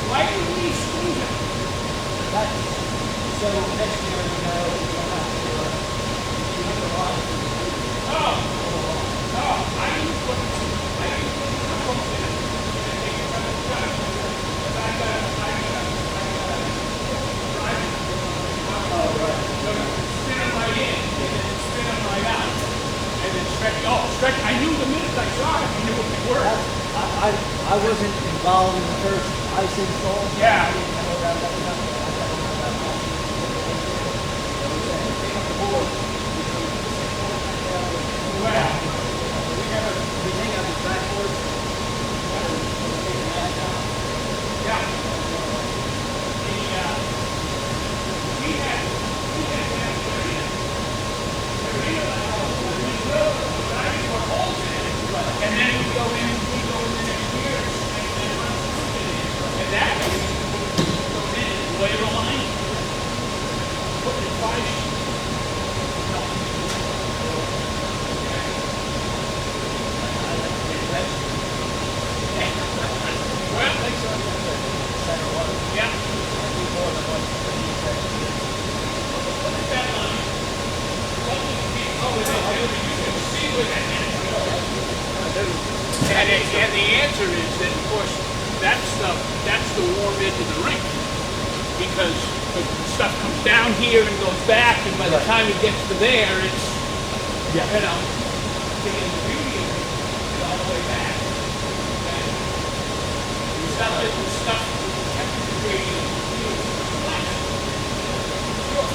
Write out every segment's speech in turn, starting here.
Why do we squeeze it? So next year, you know, you don't have to, you have to run. Oh, oh, I use what I'm posting it. And take it from the truck. But I gotta drive it. Oh, right. So spin them right in, and then spin them right out. And then stretch, stretch. I knew the minute I saw it, I knew what they were. I wasn't involved in the first ice install. Yeah. I didn't know that was happening. I don't know that much. Pick up the board. Well, We take out the backboard. yeah. We had that area. And then we go in the next year and run it in. And that way we go in and lay the line. Put it in 5 sheets. Well, yeah. Look at that line. You can see where that is. And the answer is that, of course, that's the warm edge of the rink. Because the stuff comes down here and goes back, and by the time it gets to there, it's, you know, the beauty of it is all the way back. And the stuff with the temperature gradient is flat. Sure.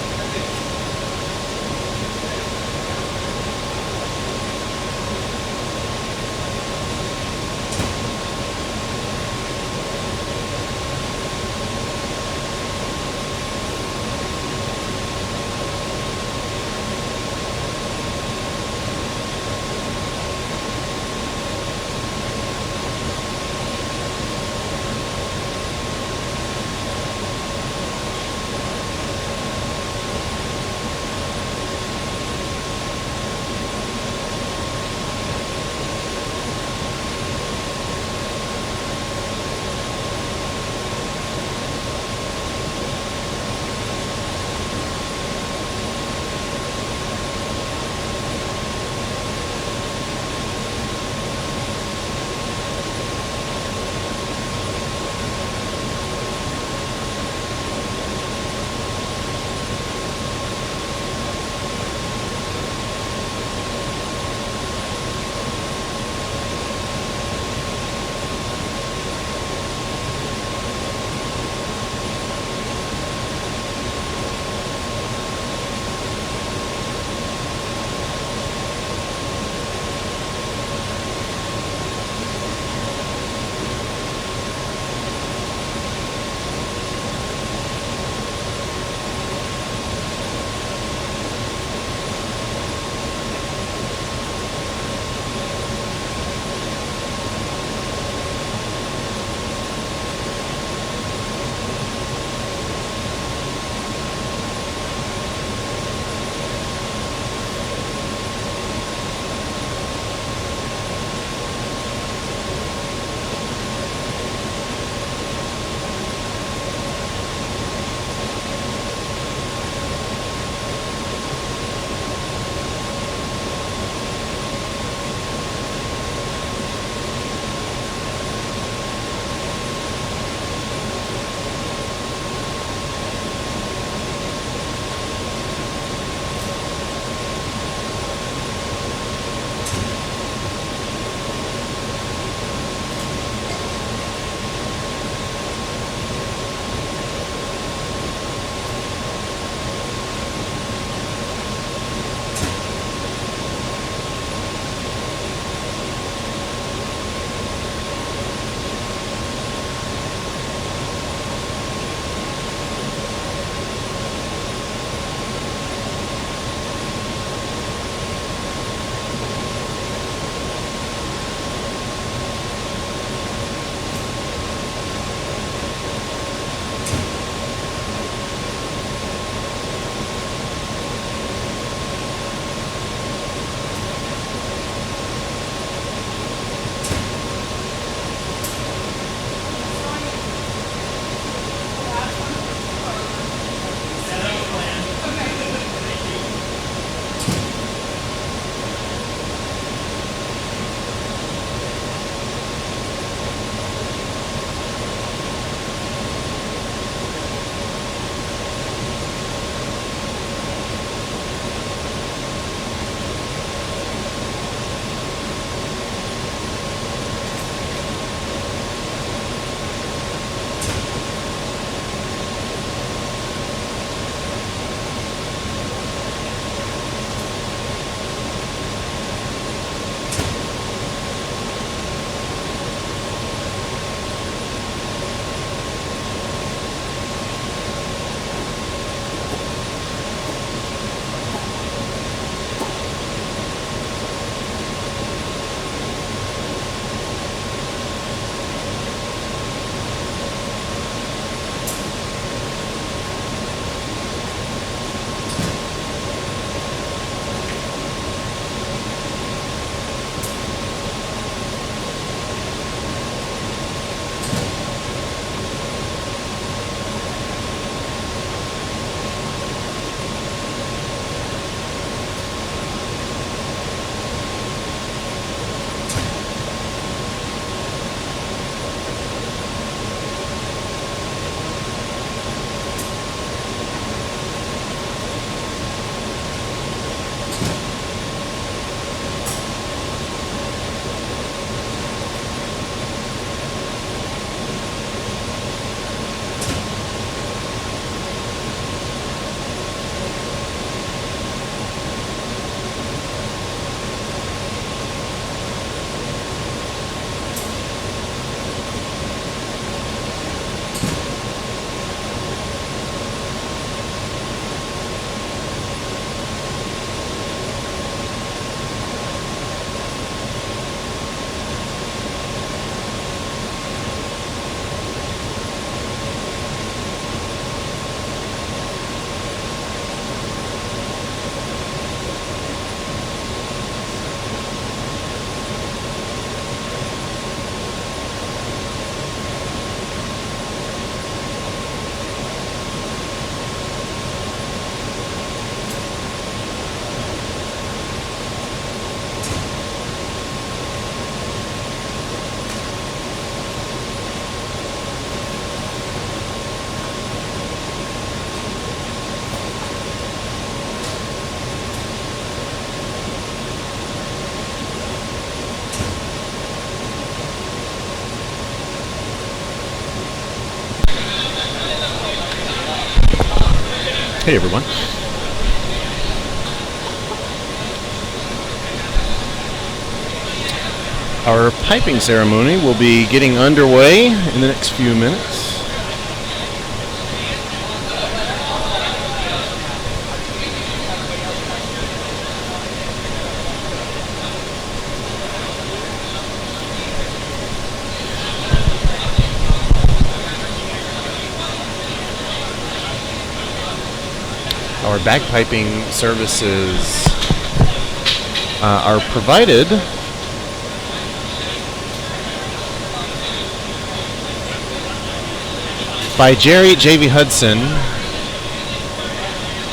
Hey everyone. Our piping ceremony will be getting underway in the next few minutes. Our bagpiping services are provided by Jerry J.V. Hudson.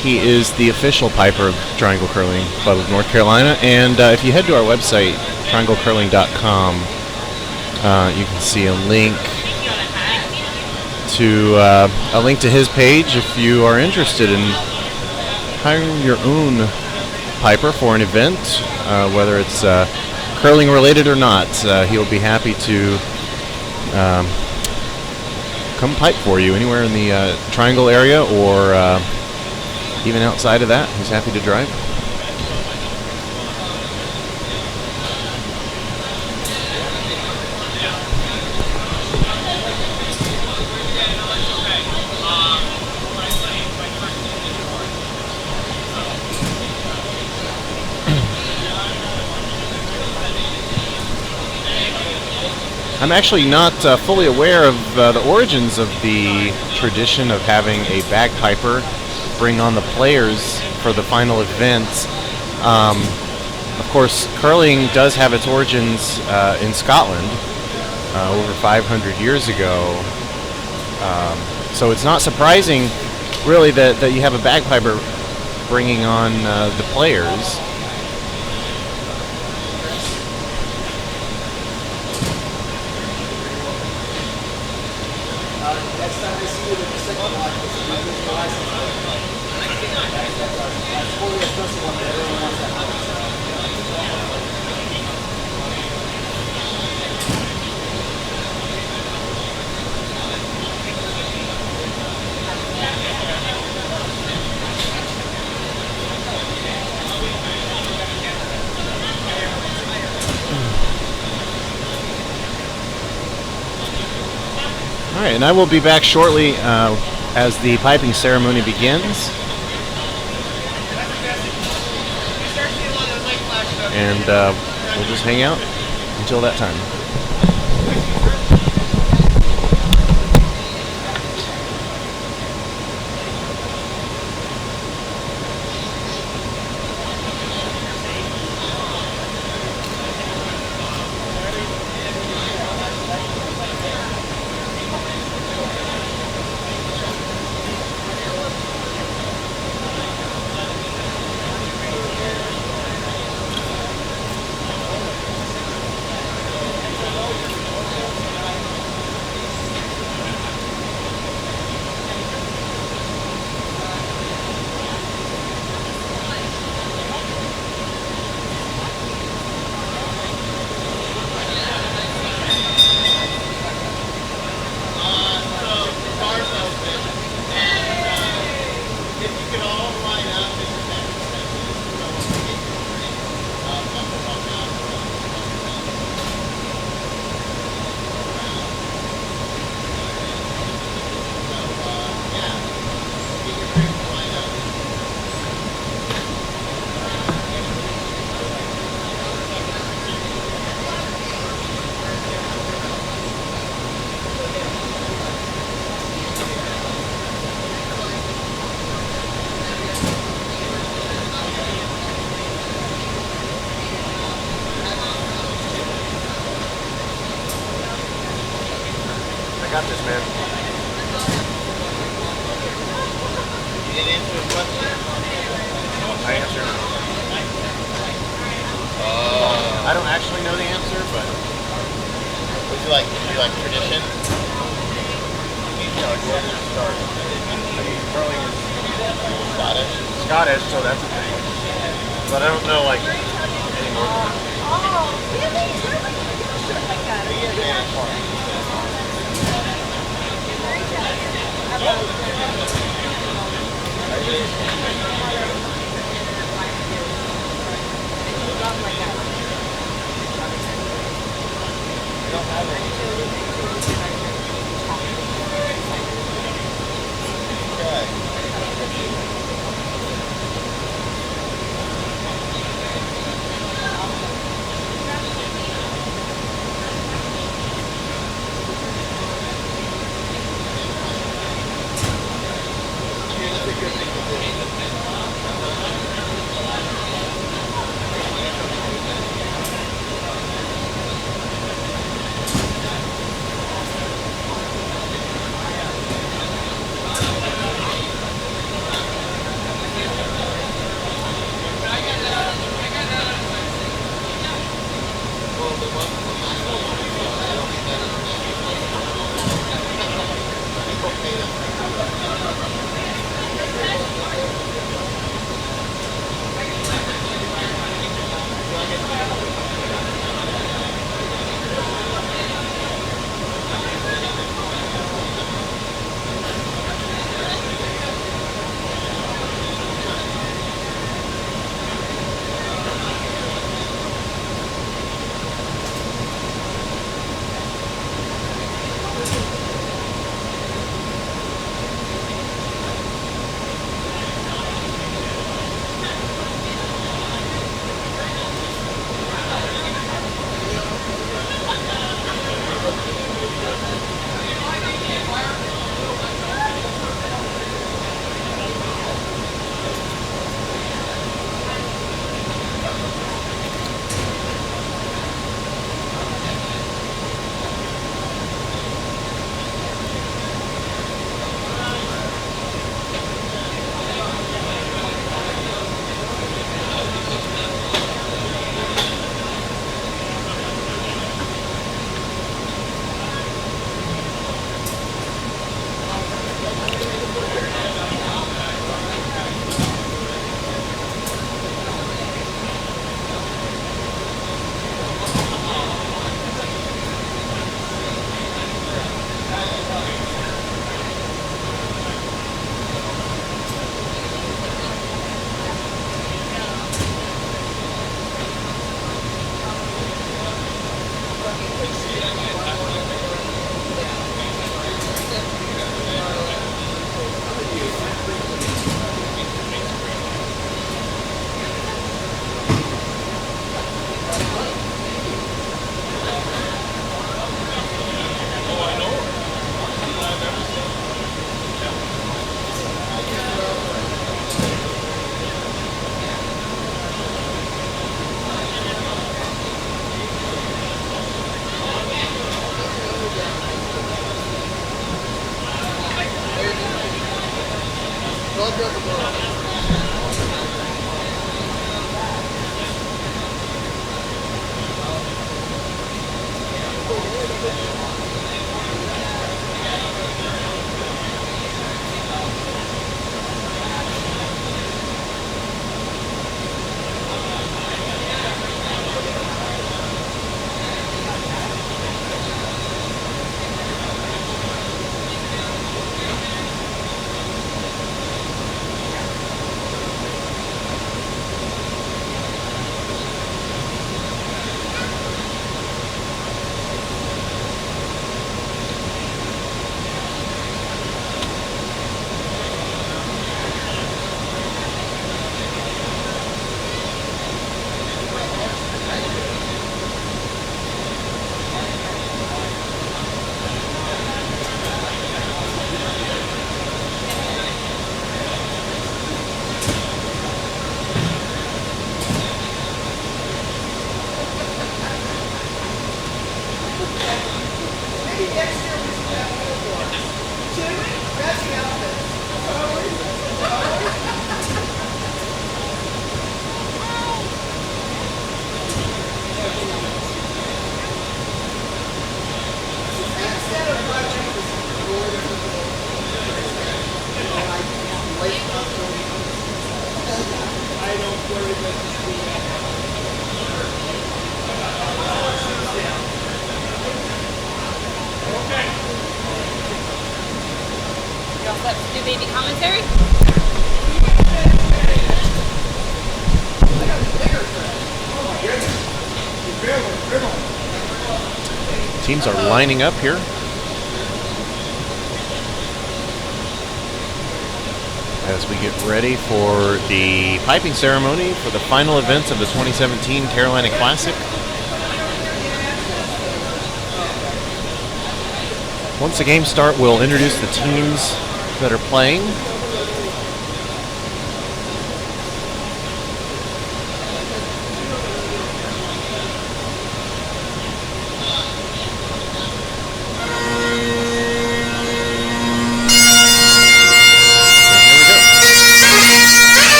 He is the official piper of Triangle Curling Club of North Carolina, and if you head to our website, trianglecurling.com, you can see a link to his page if you are interested in hiring your own piper for an event, whether it's curling related or not. He'll be happy to come pipe for you anywhere in the Triangle area or even outside of that. He's happy to drive. I'm actually not fully aware of the origins of the tradition of having a bagpiper bring on the players for the final event. Of course, curling does have its origins in Scotland over 500 years ago. So it's not surprising, really, that you have a bagpiper bringing on the players. All right, and I will be back shortly as the piping ceremony begins. And we'll just hang out until that time. I got this, man. You didn't answer his question? I answered. I don't actually know the answer, but Would you like tradition? you know, where does it start? I mean, curling is Scottish? Scottish, so that's a thing. But I don't know, like, any more than that. Oh, really? I got it. I You all set to do baby commentary? Teams are lining up here. As we get ready for the piping ceremony for the final events of the 2017 Carolina Classic. Once the games start, we'll introduce the teams that are playing.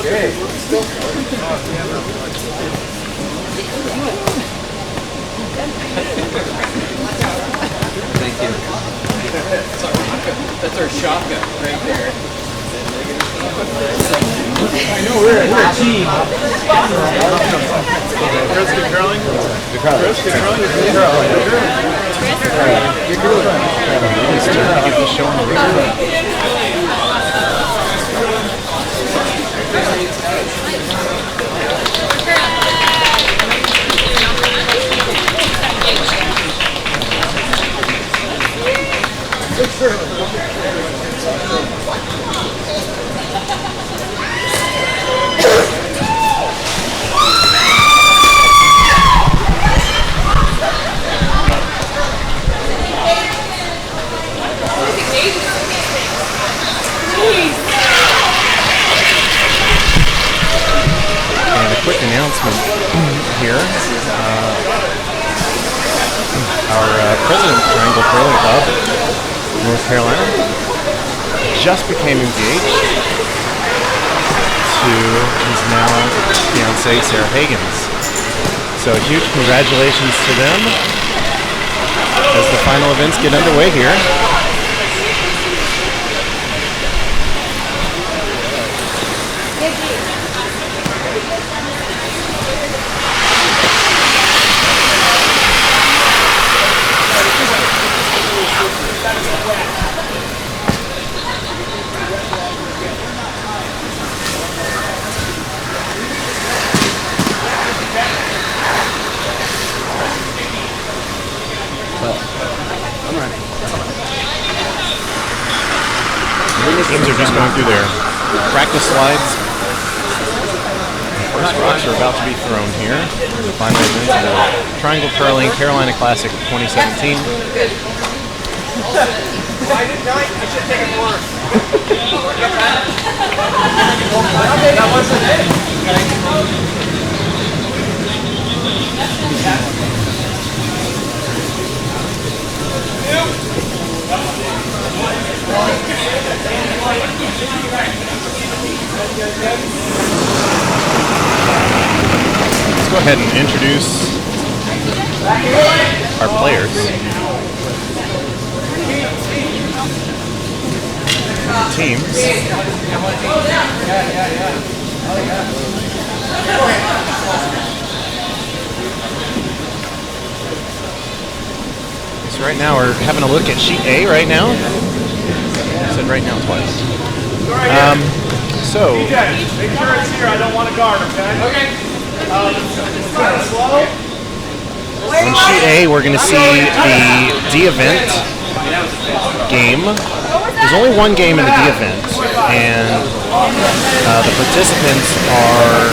Thank you. That's our shotgun right there. I know we're a team. Chris, good curling? Chris, good curling? Good curling. Good curling. Keep the show on the radio. announcement here. Our president of Triangle Curling Club, North Carolina, just became engaged to his now fiancée, Sarah Higgins. So huge congratulations to them as the final events get underway here. Teams are just going through their practice slides. The first rocks are about to be thrown here. The final event of the Triangle Curling Carolina Classic 2017. Let's go ahead and introduce our players. Teams. So right now we're having a look at sheet A right now. I said right now twice. So Make sure it's here. I don't want to guard, okay? Okay. Slow. on sheet A, we're going to see the D event game. There's only one game in the D event, and the participants are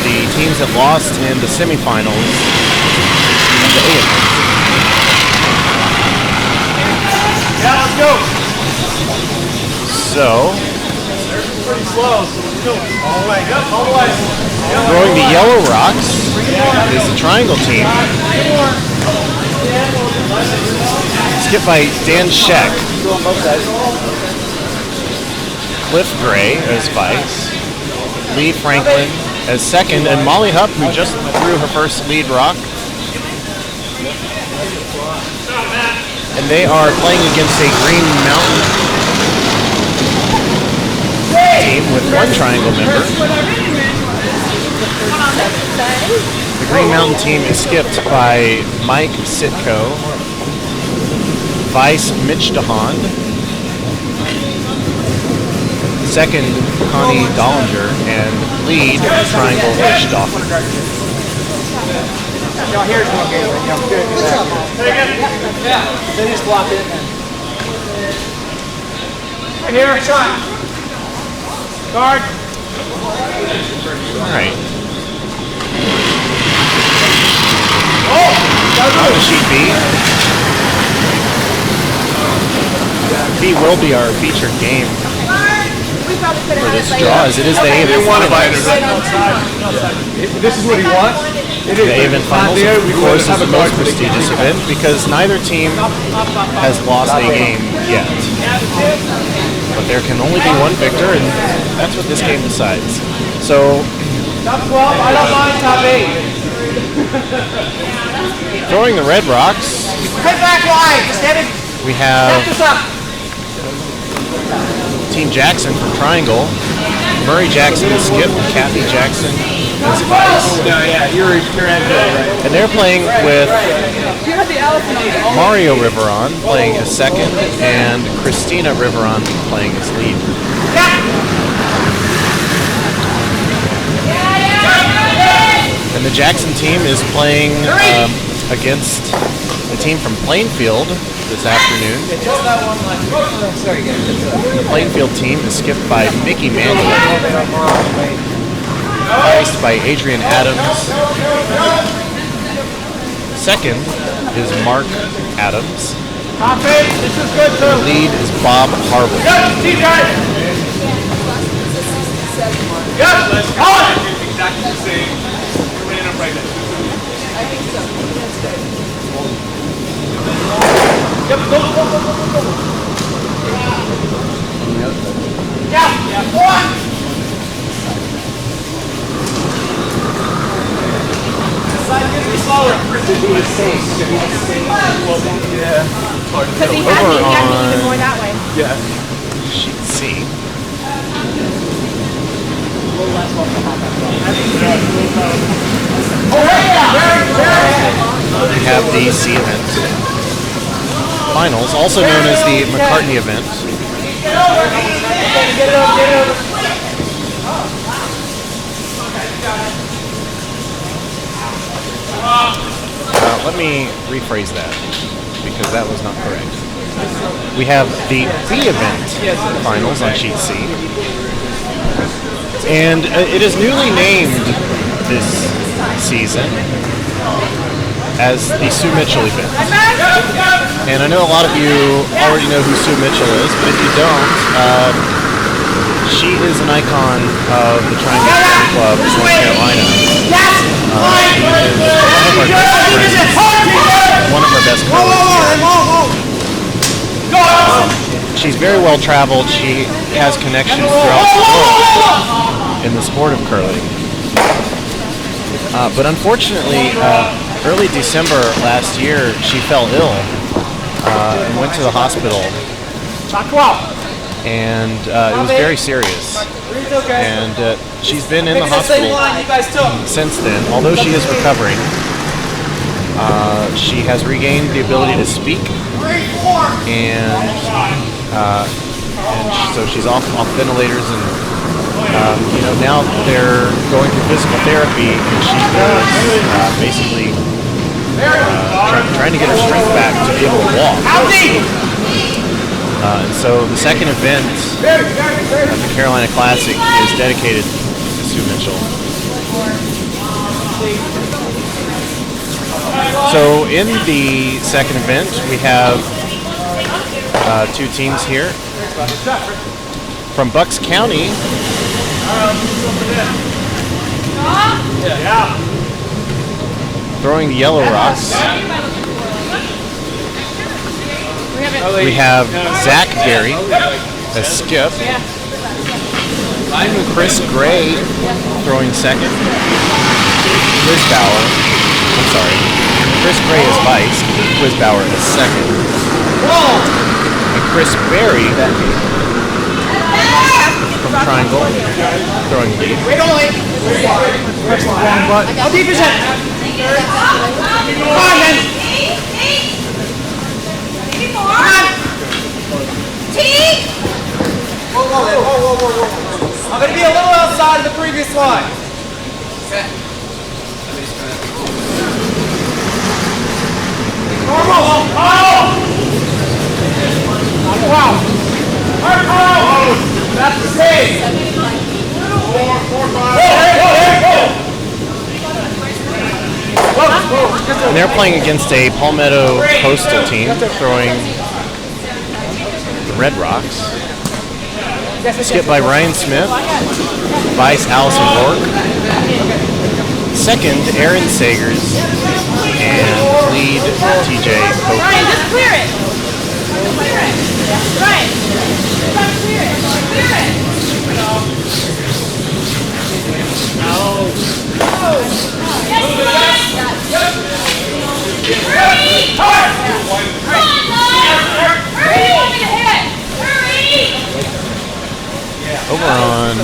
the teams that lost in the semifinals of the A event. Yeah, let's go. So, Pretty slow, so let's do it. All the way. Yep, all the way. throwing the yellow rocks is the Triangle team. Skipped by Dan Scheck. Cliff Gray as vice. Lee Franklin as second. And Molly Hupp, who just threw her first lead rock. And they are playing against a Green Mountain team with one Triangle member. The Green Mountain team is skipped by Mike Sitko, vice Mitch DeHaan, second Connie Dollinger, and lead Triangle Ish Dauphin. Y'all here's one game. Yeah, good. Yeah. Then just block it. Right here. Shot. Guard. All right. On to sheet B. B will be our featured game for this draw, as it is the A event finals. This is what he wants. The A event finals, of course, is the most prestigious event because neither team has lost a game yet. But there can only be one victor, and that's what this game decides. So, Top 12, I don't mind top 8. throwing the red rocks, Head back wide. Just head it. we have Back this up. Team Jackson from Triangle. Murray Jackson is skip, Kathy Jackson is vice. No, yeah, you're right. And they're playing with Mario Riveron playing as second, and Christina Riveron playing as lead. And the Jackson team is playing against a team from Plainfield this afternoon. The Plainfield team is skipped by Mickey Mandel, viced by Adrian Adams. Second is Mark Adams. Top 8, this is good too. Lead is Bob Harville. Good, TJ. Good, let's go. Exactly the same. right there. I think so. That's good. Yep, go, go, go, go, go, go. Yeah, one. Side gives me slower. Because he had me even more that way. Sheet C. We have the C event. Finals, also known as the McCartney event. Get it over. Let me rephrase that, because that was not correct. We have the B event finals on sheet C. And it is newly named this season as the Sue Mitchell event. And I know a lot of you already know who Sue Mitchell is, but if you don't, she is an icon of the Triangle Country Club in North Carolina. One of our best curlers here. She's very well traveled. She has connections throughout the world in the sport of curling. But unfortunately, early December last year, she fell ill and went to the hospital. And it was very serious. And she's been in the hospital since then. Although she is recovering, she has regained the ability to speak, and so she's off ventilators, and now they're going through physical therapy, and she is basically trying to get her strength back to be able to walk. And so the second event at the Carolina Classic is dedicated to Sue Mitchell. So in the second event, we have two teams here. From Bucks County, throwing the Yellow Rocks, we have Zach Berry as skip. Chris Gray throwing second. Chris Gray is vice. Chris Bauer is second. And Chris Berry from Triangle throwing lead. How deep is it? Come on, then. Whoa. I'm going to be a little outside of the previous line. Okay. Wow. That's the same. 4, 5. And they're playing against a Palmetto Coastal team throwing the Red Rocks. Skip by Ryan Smith, vice Allison Bork, second Aaron Sagers, and lead TJ Cope. Ryan, just clear it. Clear it. Ryan, just clear it. Clear it. Over on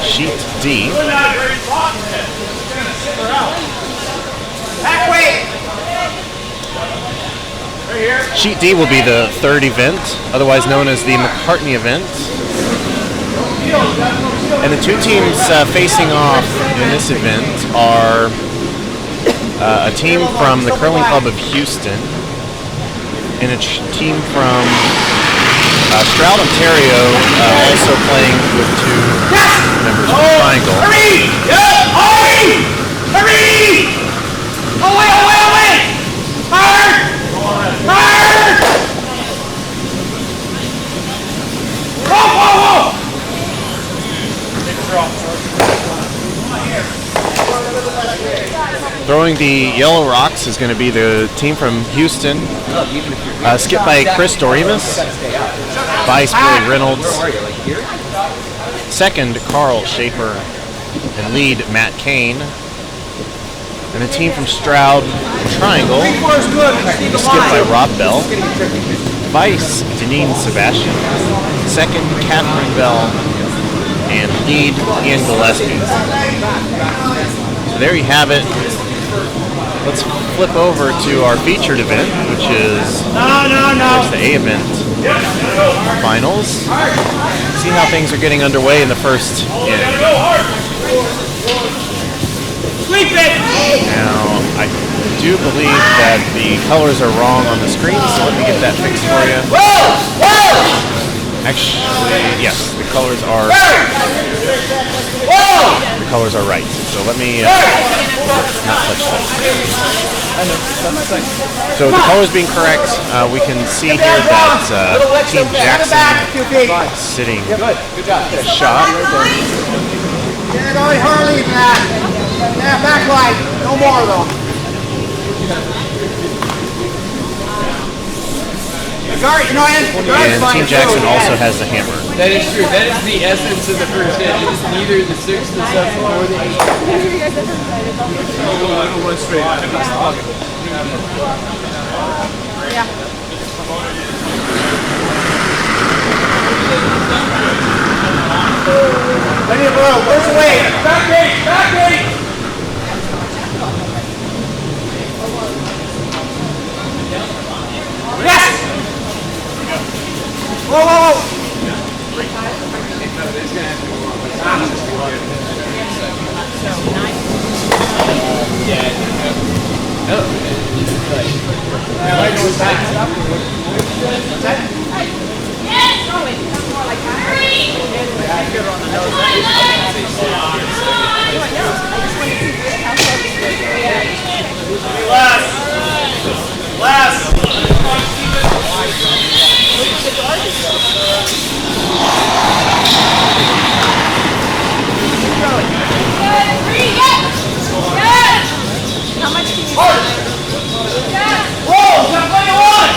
sheet D. Sheet D will be the third event, otherwise known as the McCartney event. And the two teams facing off in this event are a team from the Curling Club of Houston and a team from Stroud, Ontario, also playing with two members of the Triangle. Hurry! Hurry! Away! Hard! Whoa! Throwing the yellow rocks is going to be the team from Houston. Skipped by Chris Doremus. Vice Billy Reynolds. Second, Carl Schaefer. And lead, Matt Kane. And the team from Stroud Triangle. Skipped by Rob Bell. Vice, Deneen Sebastian. Second, Catherine Bell. And lead, Ian Gillespie. So there you have it. Let's flip over to our featured event, which is there's the A event finals. See how things are getting underway in the first inning. Now, I do believe that the colors are wrong on the screen, so let me get that fixed for you. Actually, yes, the colors are right. So let me not touch that. So the colors being correct, we can see here that Team Jackson sitting shot. Yeah, going Harley, Matt. Yeah, backlight. No more though. And Team Jackson also has the hammer. That is true. That is the essence of the first hit. It's neither the 6th, the 7th, nor the 8th. One straight. Yeah. Plenty of room. Where's the way? Back eight. Back eight. Yes. Whoa, whoa, whoa. Last. How much can you Whoa, got plenty of one.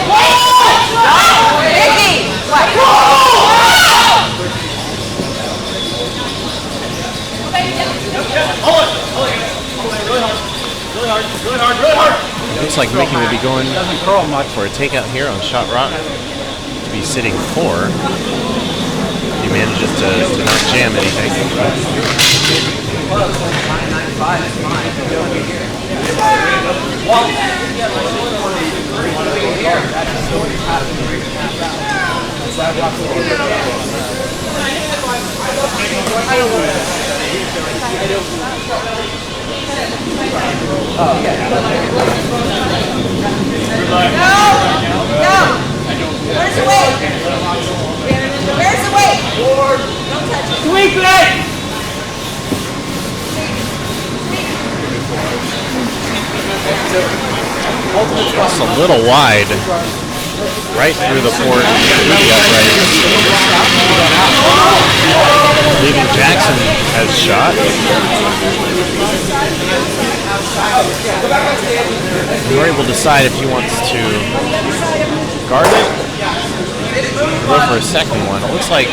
Whoa! Ricky! What? Really hard. Looks like Mickey will be going for a takeout here on Shot Rock. To be sitting 4. He manages to not jam anything. Go! Where's the weight? Where's the weight? Don't touch it. Sweet leg. Just a little wide. Right through the port. Through the upright. Leaving Jackson as shot. We're able to decide if he wants to guard it, go for a second one. It looks like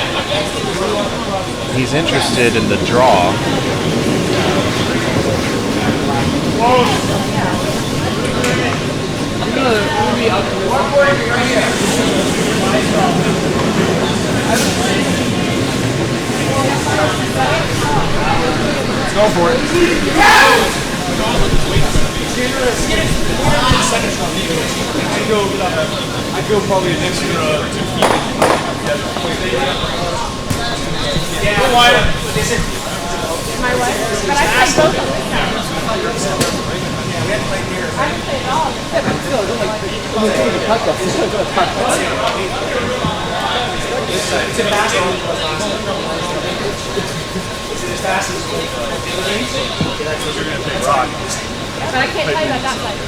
he's interested in the draw. Let's go for it. I go probably an extra 2 feet. Go wider. My what? But I played both of them. I haven't played all of them. But I can't tell you about that side.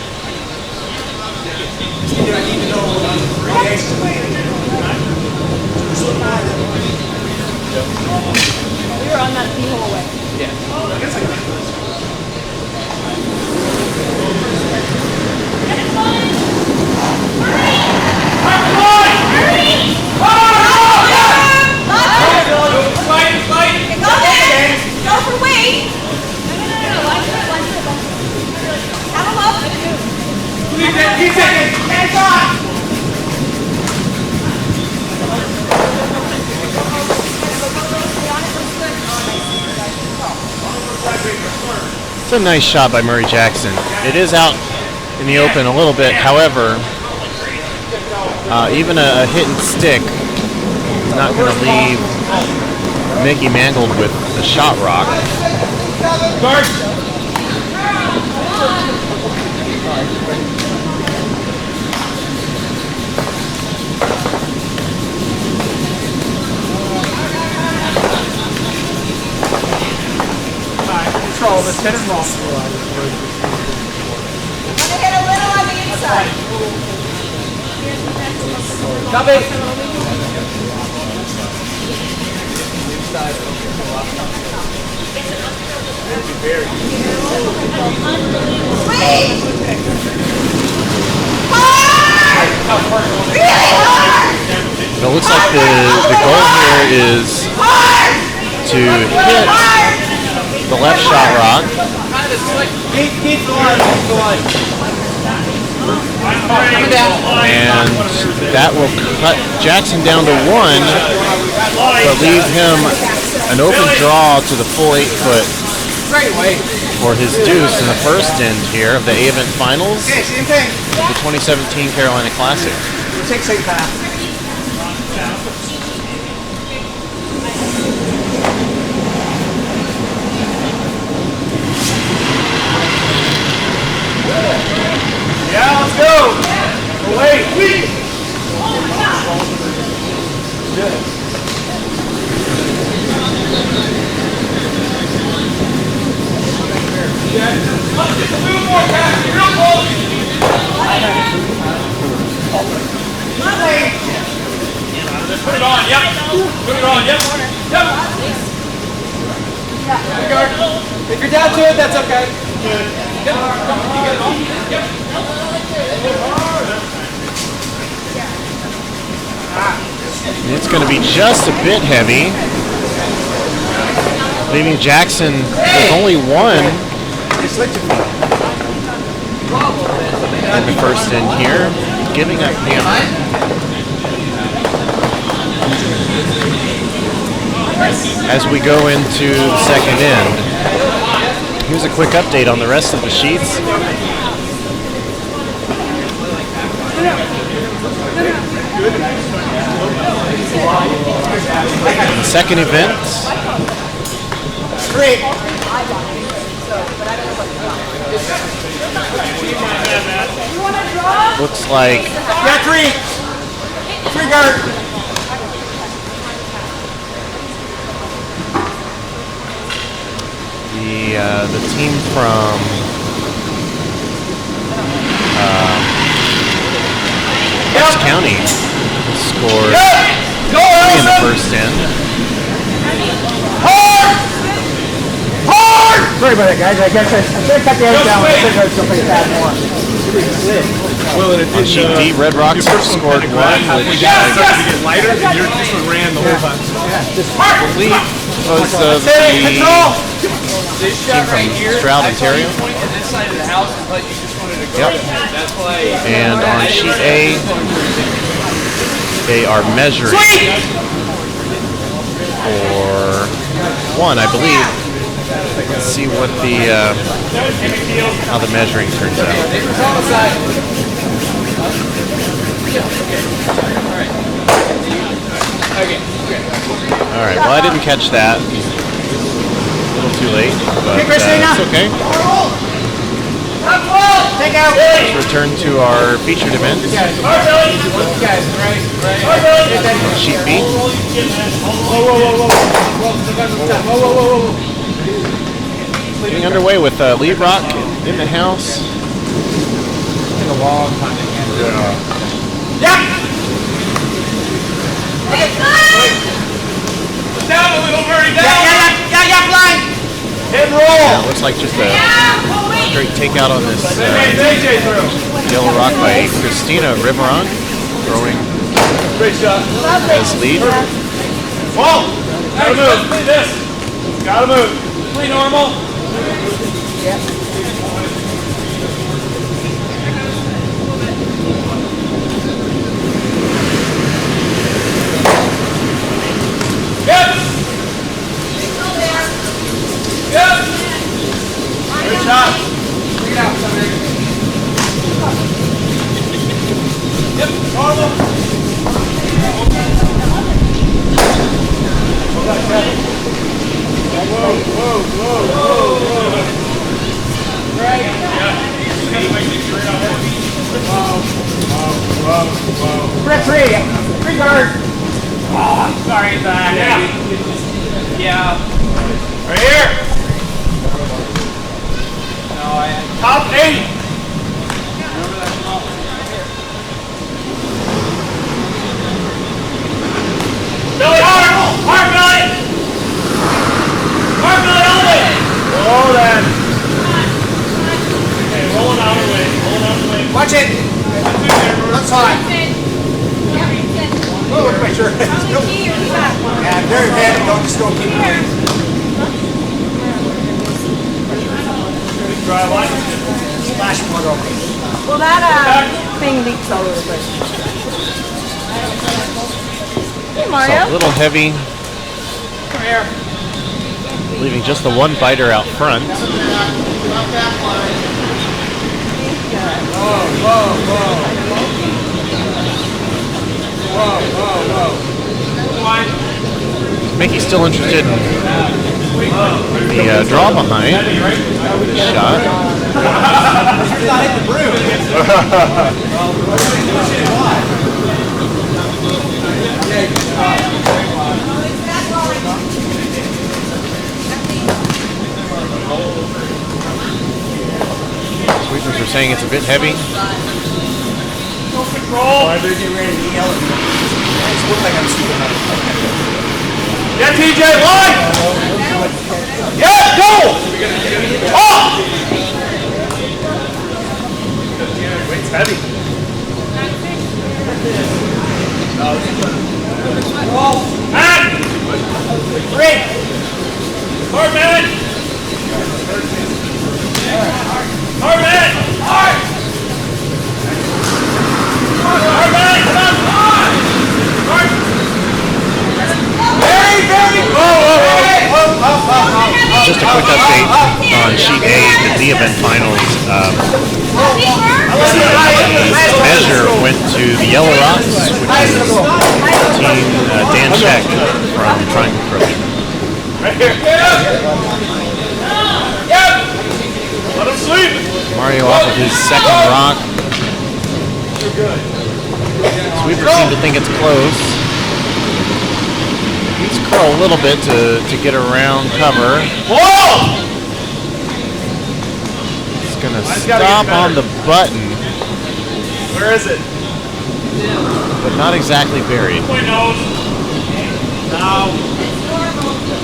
We were on that keyhole way. 15 seconds. Hands off. It's a nice shot by Murray Jackson. It is out in the open a little bit. However, even a hit and stick is not going to leave Mickey Mangold with the shot rock. Guard. Control this. Hit it wrong. I'm gonna hit a little on the inside. Copy. Sweet. Hard. Really hard. It looks like the goal here is Hard. to hit the left shot rock, Keep the line. Keep the line. and that will cut Jackson down to 1, but leave him an open draw to the full 8-foot Great weight. for his deuce in the first end here of the A-Event Finals Okay, same thing. of the 2017 Carolina Classic. Take same path. Yeah, let's go. Wait. Put it on, yep. Put it on, yep. Yep. If you're down to it, that's okay. It's going to be just a bit heavy, leaving Jackson with only 1 in the first end here, giving up hammer. As we go into the second end, here's a quick update on the rest of the sheets. In the second event, looks like Yeah, three guard. the team from Bucks County scored 3 in the first end. Sorry about that, guys. I guess I should have cut the other down. I should have something bad more. On sheet D, Red Rocks scored 1, which I lighter, and your this one ran the whole time. believe was of the team from Stroud, Ontario. This side of the house, but you just wanted to go. Yep. That's why. And on sheet A, they are measuring for 1, I believe. Let's see what the how the measuring turns out. All right. Well, I didn't catch that. A little too late, but it's okay. Take out. Let's return to our featured event. Sheet B. Getting underway with Lead Rock in the house. Down a little, Murray, down. Yeah, flying. Hit and roll. Yeah, looks like just a straight takeout on this yellow rock by Christina Riveron, throwing Great shot. as lead. Whoa! Gotta move. Play this. Gotta move. Play normal. Shot. Bring it out, somebody. Yep, Carlo. Three guards. Oh, sorry about that. Yeah. Right here. No, I Top 8. Billy Hart! Hart, Billy! Hart, Billy, only! Roll then. Okay, rolling out of the way. Rolling out of the way. Watch it. That's high. Oh, look at my shirt. Yeah, very bad. Don't just go keep it. Dry line. Splash plug over. Well, that thing leaks all over the place. Hey, So Mario. a little heavy, Come here. leaving just the one biter out front. Mickey's still interested in the draw behind this shot. You're not hitting the broom. Sweepers are saying it's a bit heavy. Control. I better get ready to yell at you. I just look like I'm stupid. Yeah, TJ, line! Yeah, go! Oh! It's heavy. Man! Great. Hard man! Hard man! Hard! Hard man! Come on! Hard! Very, very. Just a quick update on Sheet A, the D event finals. Measure went to the Yellow Rocks, which is team Dan Scheck from Triangle Croatia. Right here. Yep! Let him sleep! Mario off of his second rock. Sweepers seem to think it's close. Needs to curl a little bit to get around cover. Whoa! It's going to stop on the button, Where is it? but not exactly buried. My nose. No.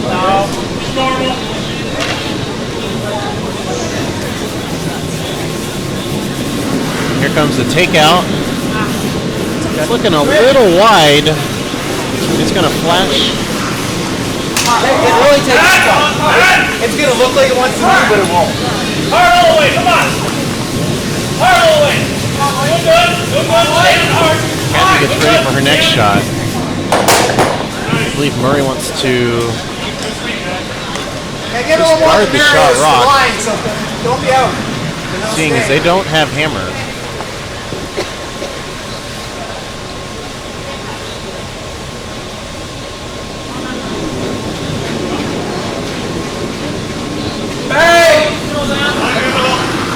No. It's normal. Here comes the takeout. It's looking a little wide. It's going to flash. It really takes time. It's going to look like it wants to move, but it won't. Hard all the way, come on. Hard all the way. Doing good. Doing good. Staying hard. Kathy gets ready for her next shot. I believe Murray wants to Get a little more guard the shot Marios rock. line, so don't be out. seeing as they don't have hammer. Barry!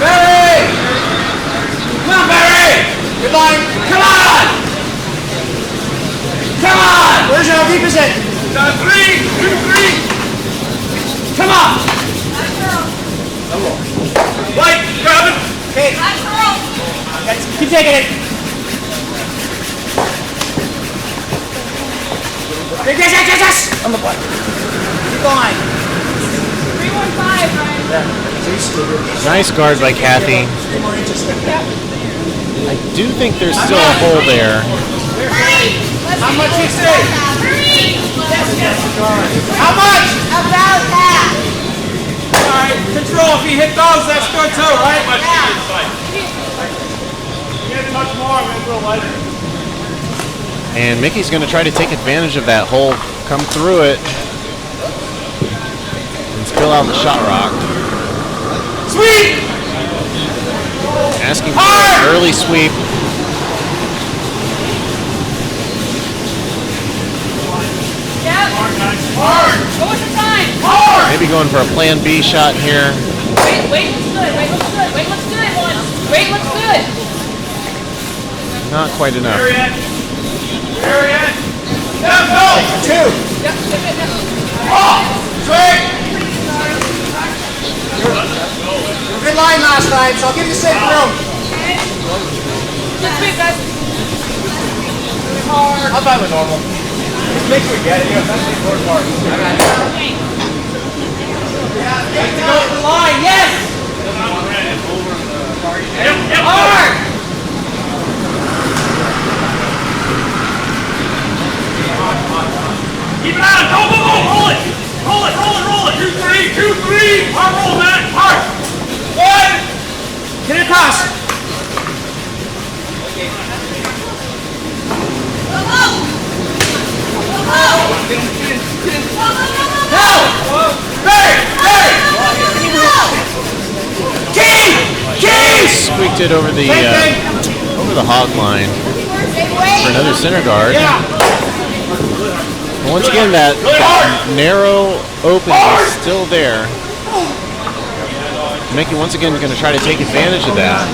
Barry! Come on, Barry! Good line. Come on! Come on! Where's your deep is it? 3, 2, 3. Come on! Light, grab it. Okay. Keep taking it. Yes! On the button. Keep going. 315, Ryan. Nice guard by Kathy. I do think there's still a hole there. How much you say? How much? About half. Alright, control. If you hit those, that's good too, right? You gotta touch more, I'm gonna go lighter. And Mickey's going to try to take advantage of that hole, come through it, and spill out the shot rock. Sweep! Asking for an early sweep. Yep. Go with the time. Maybe going for a plan B shot here. Wait looks good. Wait looks good. Wait looks good. Wait looks good. Not quite enough. Two. Yep. Sweep! Good line last time, so I'll give you safe room. Good sweep, guys. I'm fine with normal. Just make sure we get it. That's the important part. Okay. Go to the line, yes! Hard! Keep it on. Go, go, go. Roll it. Roll it, roll it, roll it. 2, 3, 2, 3. Hard roll, Matt. Hard. 1. Get it across. Squeaked it over the hog line for another center guard. But once again, that narrow opening is still there. Mickey once again going to try to take advantage of that.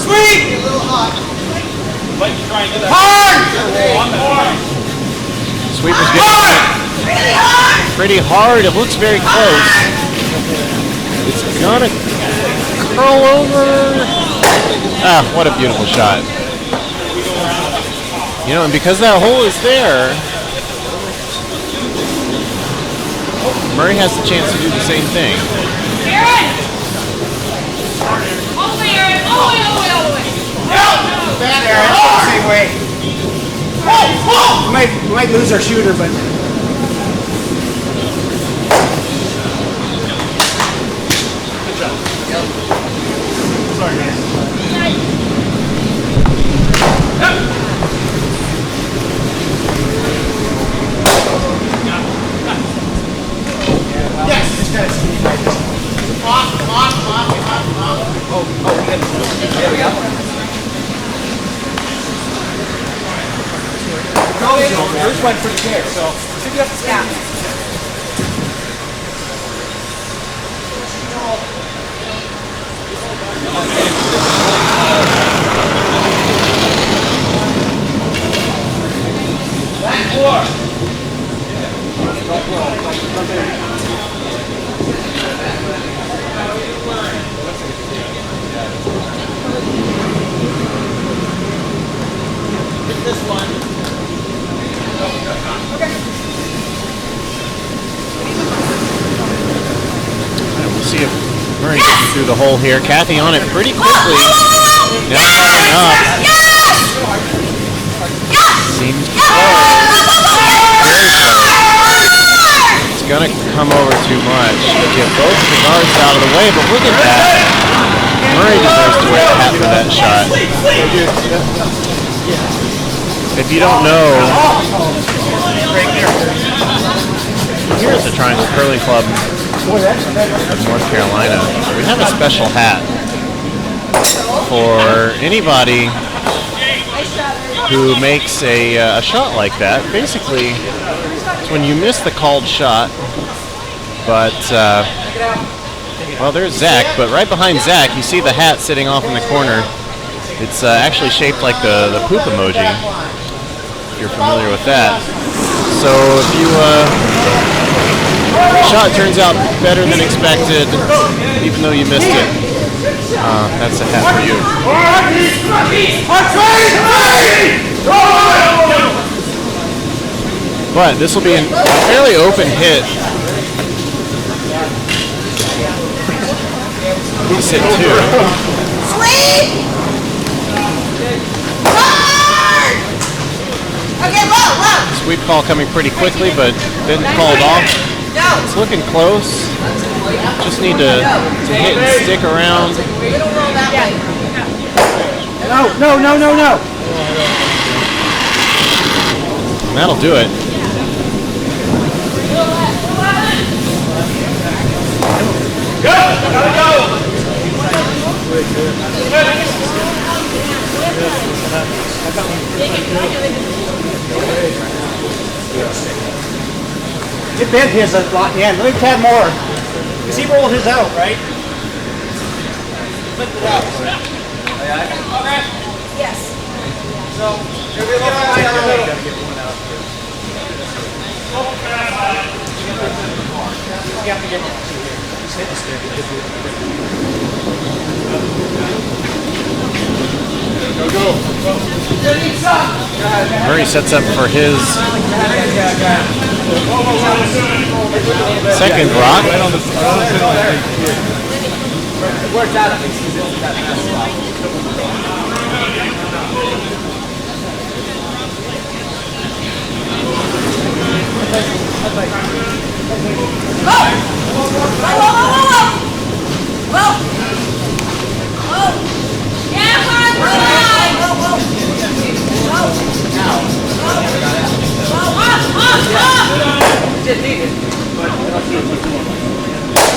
Sweep! Sweeper's getting pretty hard. It looks very close. It's gonna curl over. Ah, what a beautiful shot. You know, and because that hole is there, Murray has the chance to do the same thing. Aaron! All the way, Aaron. All the way, all the way, all the way. Bad Aaron, it's the same way. We might lose our shooter, but... Yours went pretty clear, so should be up to Yeah. We'll see if Murray gets it through the hole here. Kathy on it pretty quickly. Not following up. Seems close. Very close. It's gonna come over too much. Get both of the guards out of the way, but look at that. Murray deserves to wear the hat for that shot. If you don't know, here's the Triangle Curling Club of North Carolina. We have a special hat for anybody who makes a shot like that. Basically, it's when you miss the called shot, but, well, there's Zach, but right behind Zach, you see the hat sitting off in the corner. It's actually shaped like the poop emoji, if you're familiar with that. So if you, the shot turns out better than expected, even though you missed it, that's a hat for you. But this will be a fairly open hit. He's hit two. Sweep! Hard! Okay, low. Sweep call coming pretty quickly, but then called off. No. It's looking close. Just need to hit and stick around. Little roll that way. No. And that'll do it. It bent his a lot in the end. Let me tad more. Because he rolled his out, right? Lift it out. Yes. So, maybe a little lighter a little. You have to get just hit the stick. Murray sets up for his second rock. Where's that? I think he's in that mess.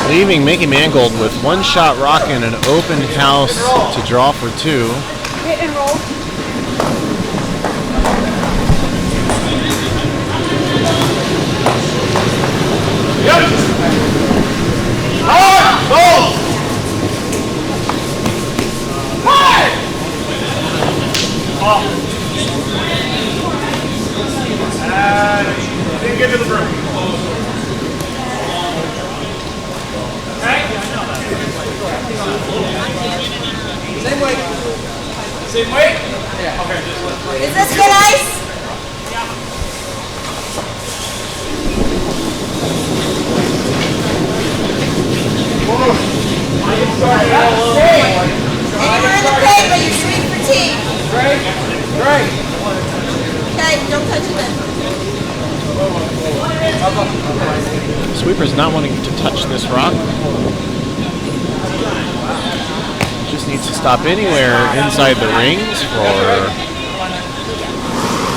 Leaving Mickey Mangold with one shot rock and an open house to draw for two. Hit and roll. Didn't get to the broom. Same way. Same weight? Is this good ice? Anywhere in the plate, but you're sweet fatigue. Right. Okay, don't touch it then. Sweeper's not wanting to touch this rock. Just needs to stop anywhere inside the rings for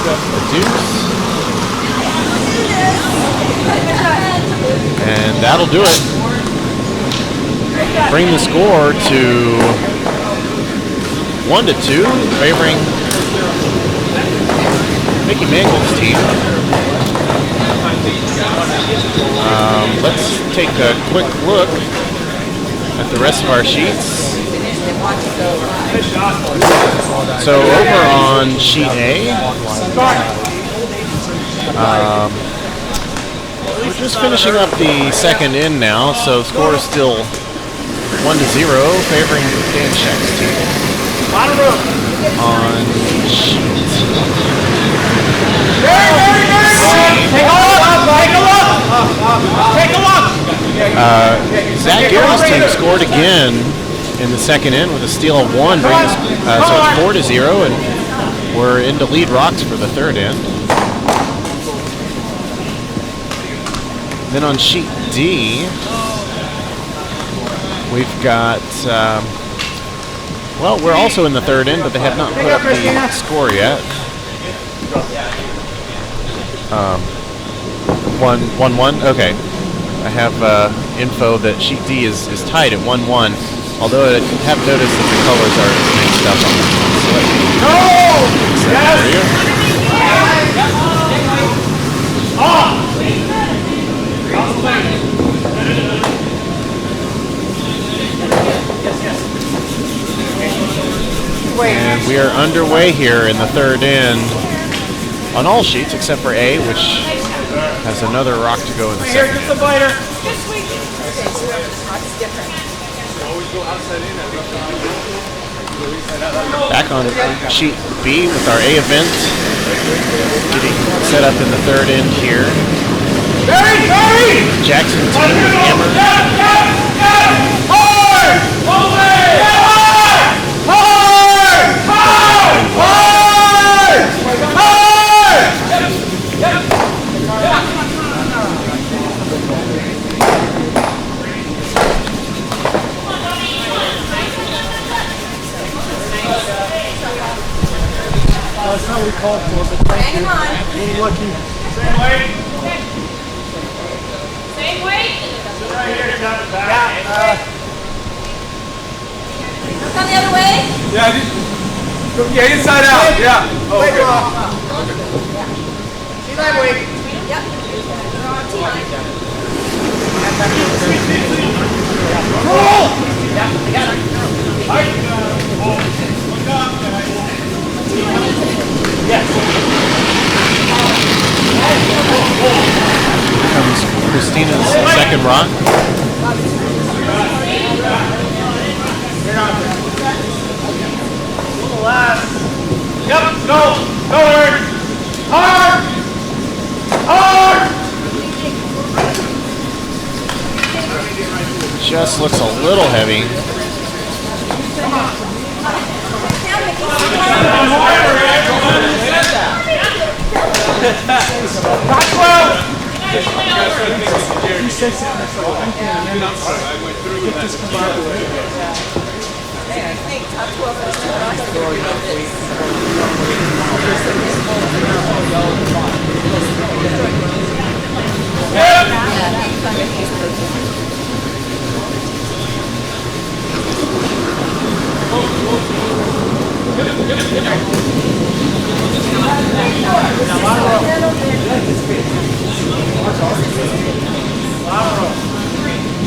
the deuce. And that'll do it. Bring the score to 1-2, favoring Mickey Mangold's team. Let's take a quick look at the rest of our sheets. So over on sheet A, we're just finishing up the second in now, so score is still 1-0, favoring Dan Scheck's team. On sheet Zach Gary's team scored again in the second in with a steal of one, so it's 4-0, and we're into lead rocks for the third in. Then on sheet D, we've got, well, we're also in the third in, but they have not put up the score yet. 1-1, okay. I have info that sheet D is tied at 1-1, although I have noticed that the colors are mixed up on the slip. And we are underway here in the third in on all sheets except for A, which has another rock to go in the second. Just a biter. Back on sheet B with our A event getting set up in the third end here. Jackson team with hammer. That's not what we called for, but thank you. Hang on. Really lucky. Same weight. Same weight. Right here, got it back. Look on the other way. Yeah, inside out. Yeah. Wait, see that weight. Yep. Comes Christina's second rock. Yep, go, Eric. Hard! Hard! Just looks a little heavy.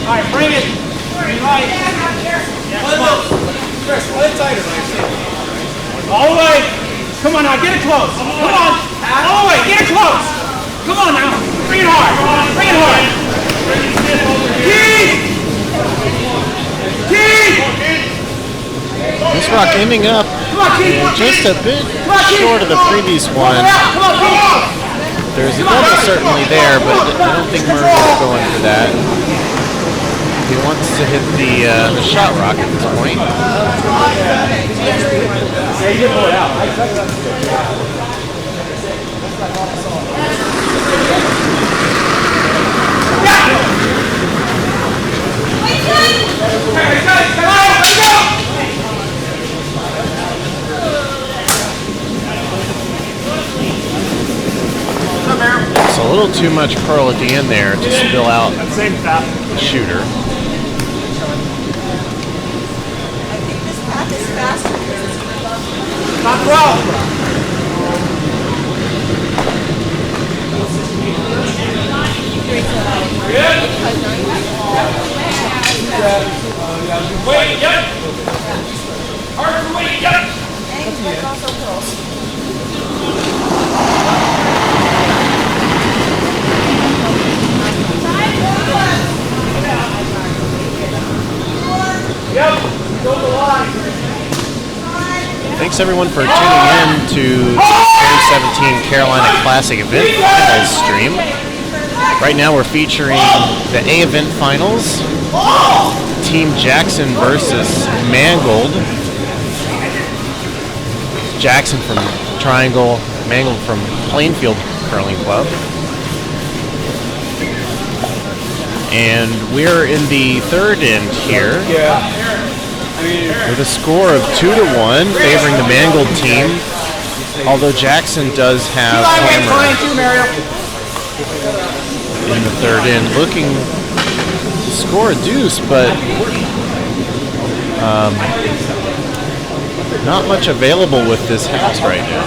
All right, bring it. Green light. Chris, a little tighter. All the way. Come on now, get it close. Come on. All the way, get it close. Come on now. Bring it hard. Bring it hard. Keith! Keith! This rock ending up just a bit short of the previous one. There's a double certainly there, but I don't think Murray is going for that. He wants to hit the shot rock at this point. Yeah, you did pull it out. It's a little too much curl at the end there to spill out the shooter. I think this path is faster because it's Top 12. Wait, yep. Hard for wait, yep. and it's also curls. Yep. Go the line. Thanks everyone for tuning in to the 2017 Carolina Classic Event Finals stream. Right now we're featuring the A Event Finals. Team Jackson versus Mangold. Jackson from Triangle, Mangold from Plainfield Curling Club. And we're in the third end here. With a score of 2-1 favoring the Mangold team. Although Jackson does have Hammer in the third end, looking to score a deuce, but not much available with this house right now.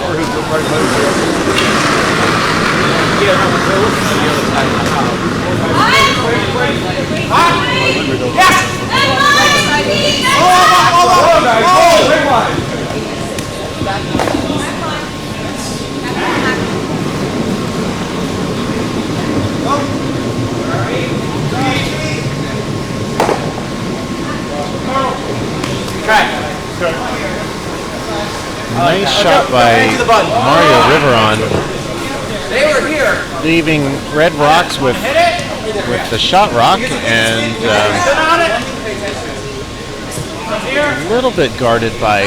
Nice shot by Mario Riveron, leaving Red Rocks with the shot rock and a little bit guarded by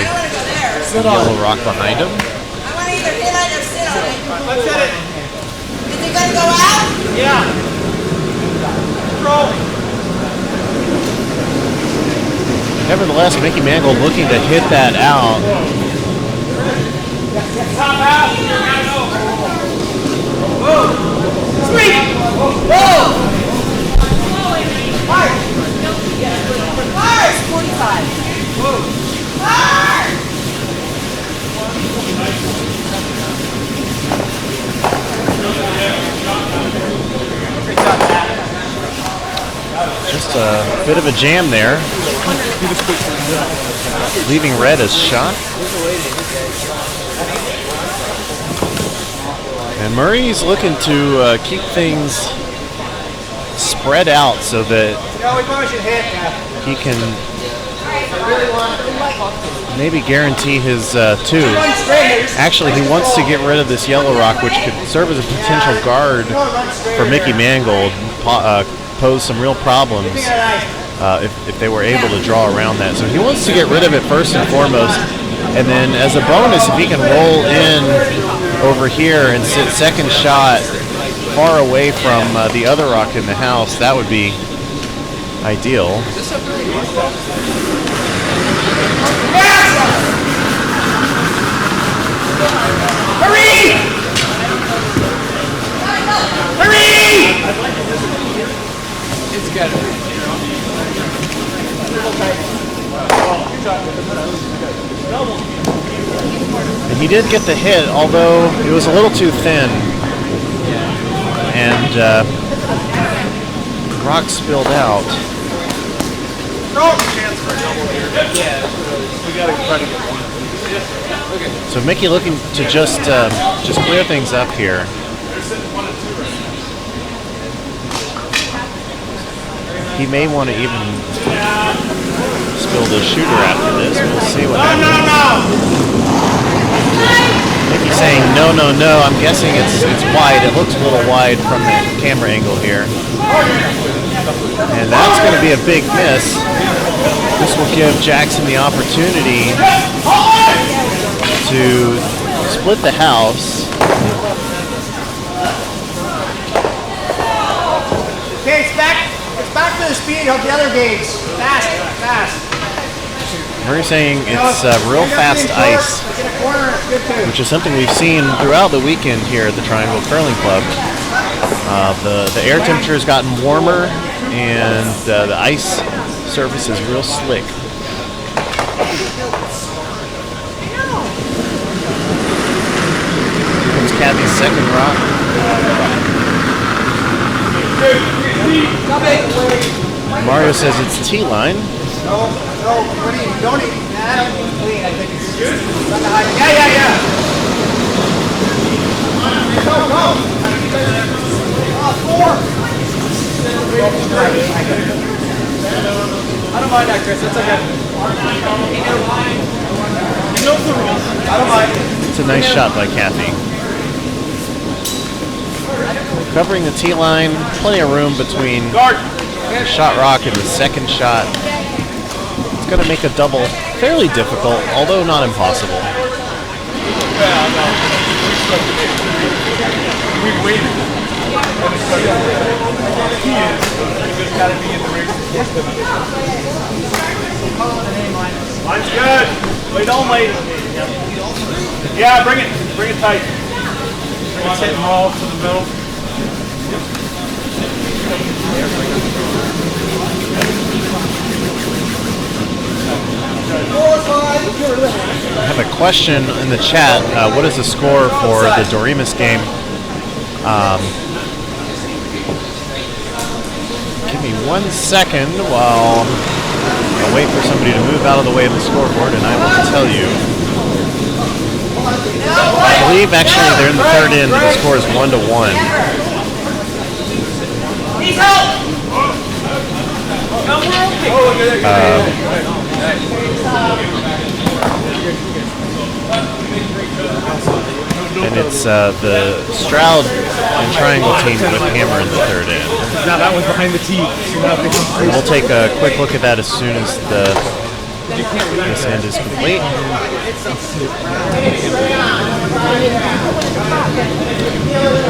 the yellow rock behind him. I want to either hit it or sit on it. Let's hit it. Is it going to go out? Yeah. Nevertheless, Mickey Mangold looking to hit that out. Top out. Sweet. Hard! 45. Hard! Great job. Just a bit of a jam there, leaving red as shot. And Murray's looking to keep things spread out so that he can maybe guarantee his two. Actually, he wants to get rid of this yellow rock, which could serve as a potential guard for Mickey Mangold, pose some real problems if they were able to draw around that. So he wants to get rid of it first and foremost, and then as a bonus, if he can roll in over here and sit second shot far away from the other rock in the house, that would be ideal. Hurry! Hurry! It's got to And he did get the hit, although it was a little too thin. And rock spilled out. So Mickey looking to just clear things up here. He may want to even spill the shooter after this. We'll see what happens. Mickey saying no, no, no. I'm guessing it's wide. It looks a little wide from the camera angle here. And that's going to be a big miss. This will give Jackson the opportunity to split the house. Okay, it's back to the speed of the other games. Fast, fast. Murray saying it's real fast ice, which is something we've seen throughout the weekend here at the Triangle Curling Club. The air temperature has gotten warmer, and the ice surface is real slick. Here comes Kathy's second rock. Mario says it's T-line. No, what do you, don't eat that. Clean, I think it's yeah. Go. Four. I don't mind that, Chris. That's okay. I don't mind. It's a nice shot by Kathy. Covering the T-line, plenty of room between the shot rock and the second shot. It's going to make a double fairly difficult, although not impossible. We've waited. Line's good. Wait only. Yeah, bring it tight. Bring it tight all to the middle. I have a question in the chat. What is the score for the Doremus game? Give me 1 second while I wait for somebody to move out of the way of the scoreboard, and I will tell you. I believe actually they're in the third inning. The score is 1-1. And it's the Stroud and Triangle team with Hammer in the third inning. Now that one's behind the tee. And we'll take a quick look at that as soon as this end is complete.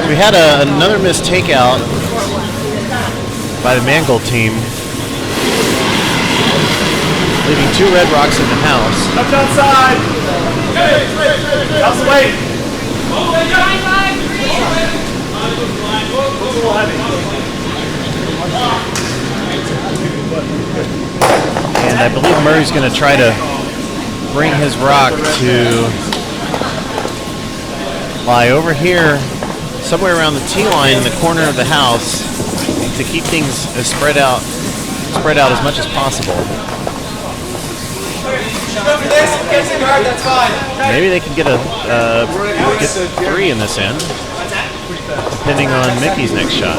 We had another missed takeout by the Mangold team, leaving 2 red rocks in the house. Touch outside. How's the weight? And I believe Murray's going to try to bring his rock to lie over here, somewhere around the tee line in the corner of the house, to keep things as spread out spread out as much as possible. Maybe they can get get 3 in this end, depending on Mickey's next shot.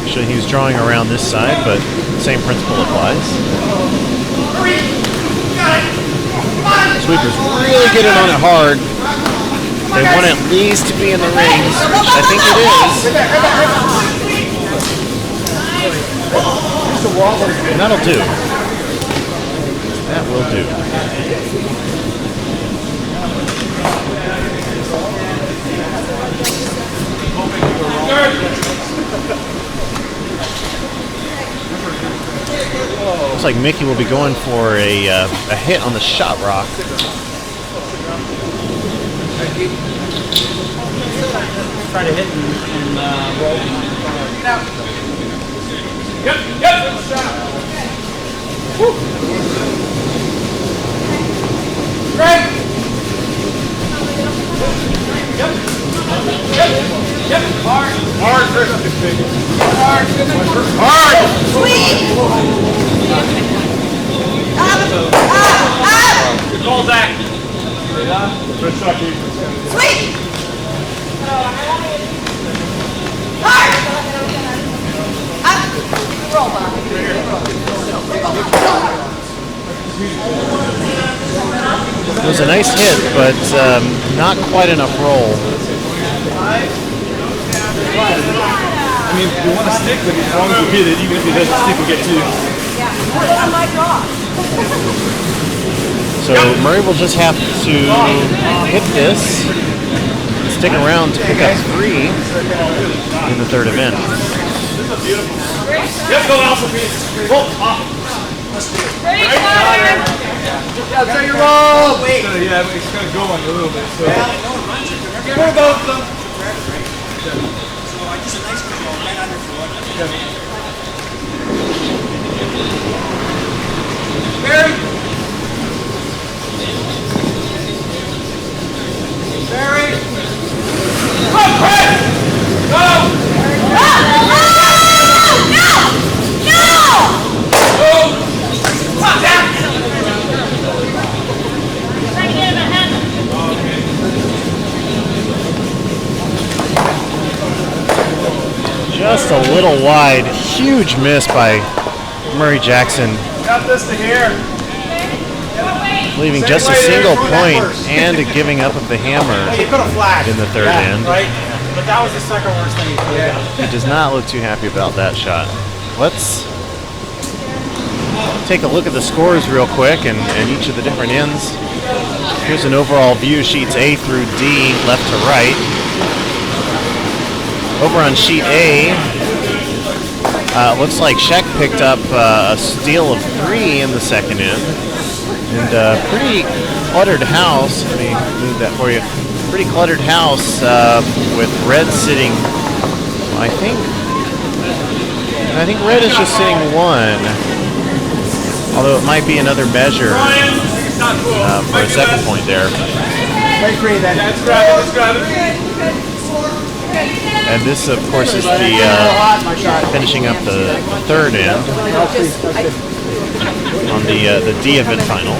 Actually, he was drawing around this side, but same principle applies. Sweeper's really getting on it hard. They want at least to be in the rings, which I think it is. And that'll do. That will do. Looks like Mickey will be going for a hit on the shot rock. Try to hit and roll. Yep, yep. Great. Yep. Hard. Hard. Sweet! Good call, Zach. Sweet! Hard! Up! Roll, Bob. It was a nice hit, but not quite enough roll. I mean, you want to stick, but as long as you hit it, even if it doesn't stick, you'll get 2. Yeah. Oh my God. So Murray will just have to hit this, stick around to pick up 3 in the third event. Let's go, Alpha. Great, Connor. Yeah, take your roll. Wait. Yeah, it's kind of going a little bit. So. Pull both of them. Barry. Barry. Go, Chris. Go. No! No! Go. Come on, down. Just a little wide. Huge miss by Murray Jackson, Got this to here. leaving just a single point and a giving up of the hammer You could have flashed. in the third end. Right? But that was the second worst thing you could have done. He does not look too happy about that shot. Let's take a look at the scores real quick and each of the different ends. Here's an overall view, sheets A through D, left to right. Over on sheet A, looks like Sheck picked up a steal of 3 in the second end. And pretty cluttered house. Let me move that for you. Pretty cluttered house with red sitting, I think red is just sitting 1. Although it might be another measure for a second point there. Let's grab it. And this, of course, is the finishing up the third end on the D event final.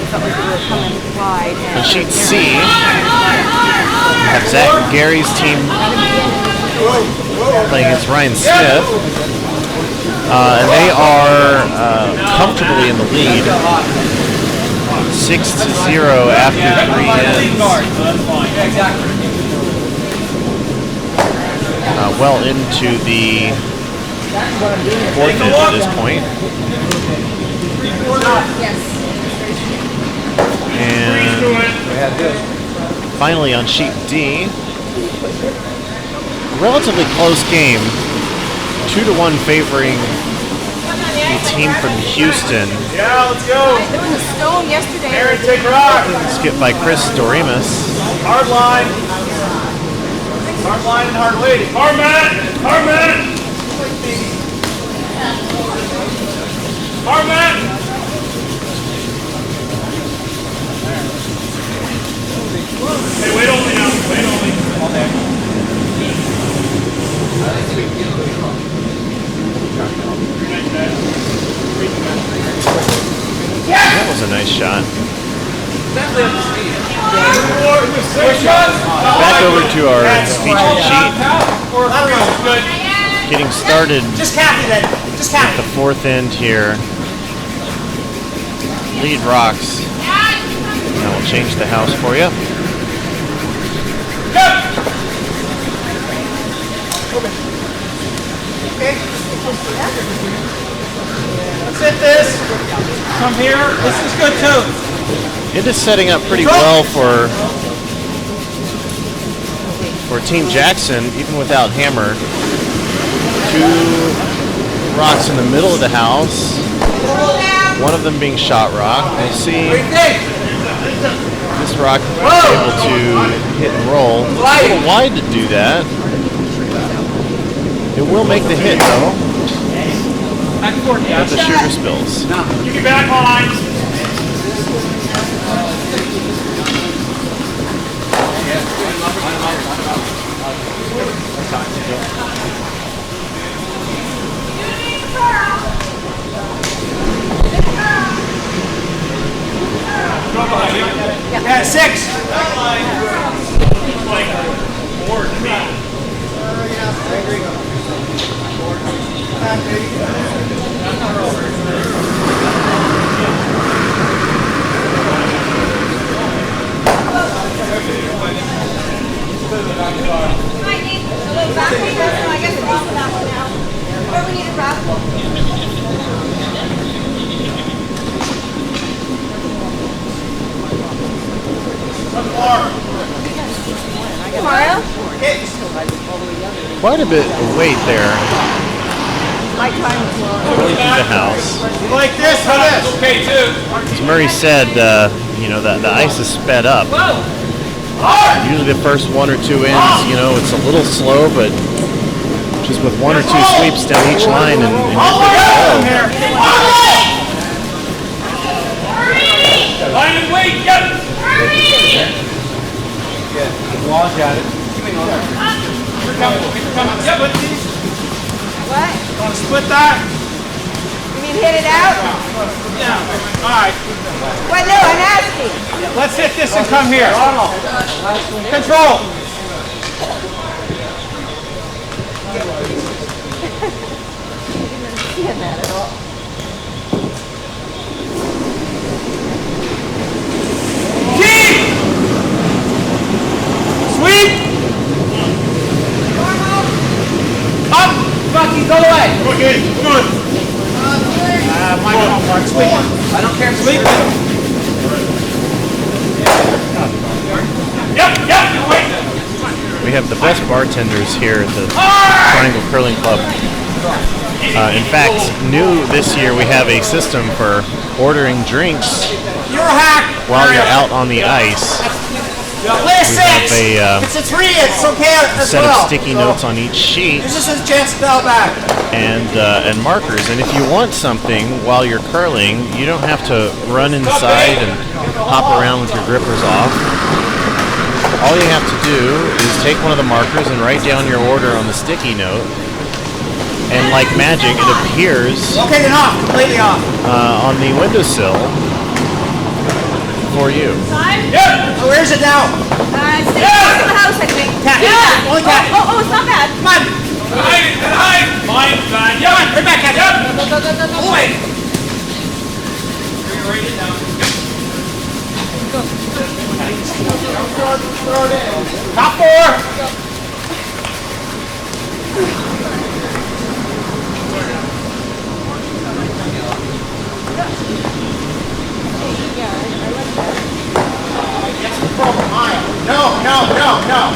On sheet C, we have Zach and Gary's team playing against Ryan Smith. And they are comfortably in the lead, 6-0 after 3 ends. Well into the 4th end at this point. And finally on sheet D, relatively close game, 2-1 favoring the team from Houston, Yeah, let's go. There was a stone yesterday. Aaron, take rock. skipped by Chris Doremus. Hard line. Hard line and hard lady. Hard man! Hard man! Hard man! Hey, wait only now. Wait only. That was a nice shot. Back over to our featured sheet. Getting started Just Kathy then. Just Kathy. the fourth end here. Lead rocks. And we'll change the house for you. Let's hit this. Come here. This is good too. It is setting up pretty well for Team Jackson, even without hammer. 2 rocks in the middle of the house. One of them being shot rock. We'll see this rock able to hit and roll. It's a little wide to do that. It will make the hit though. But the shooter spills. Keep your back lines. Yeah, 6. Like board to me. Might need a little back paper, so I guess we're off of that one now. Or we need a wrap. Mario? Quite a bit of weight there. Going through the house. Like this or this? Okay, too. As Murray said, you know, the ice is sped up. Usually the first 1 or 2 ends, you know, it's a little slow, but just with 1 or 2 sweeps down each line and you're good to go. Line and wait, get it. Launch at it. What? Want to split that? You mean hit it out? Yeah. All right. What? No, I'm asking. Let's hit this and come here. Control. Seeing that at all. Keep. Sweep. Up. Bucky, go away. Okay, good. Michael, Mark, sweep. I don't care. Sweep. Yep, wait. We have the best bartenders here at the Triangle Curling Club. In fact, new this year we have a system for ordering drinks You're a hack. while you're out on the ice. Play a 6. We have It's a 3. It's okay a as set well. of sticky notes on each sheet This is his chance to dial back. and markers. And if you want something while you're curling, you don't have to run inside and hop around with your grippers off. All you have to do is take one of the markers and write down your order on the sticky note. And like magic, it appears Okay, then off. Completely off. on the windowsill for you. Oh, where's it now? It's in the house, I think. Cat. Yeah. Only cat. Oh, it's not bad. Come on. Hide. Line, line. Come on. Right back, cat. All the way. Top 4. No.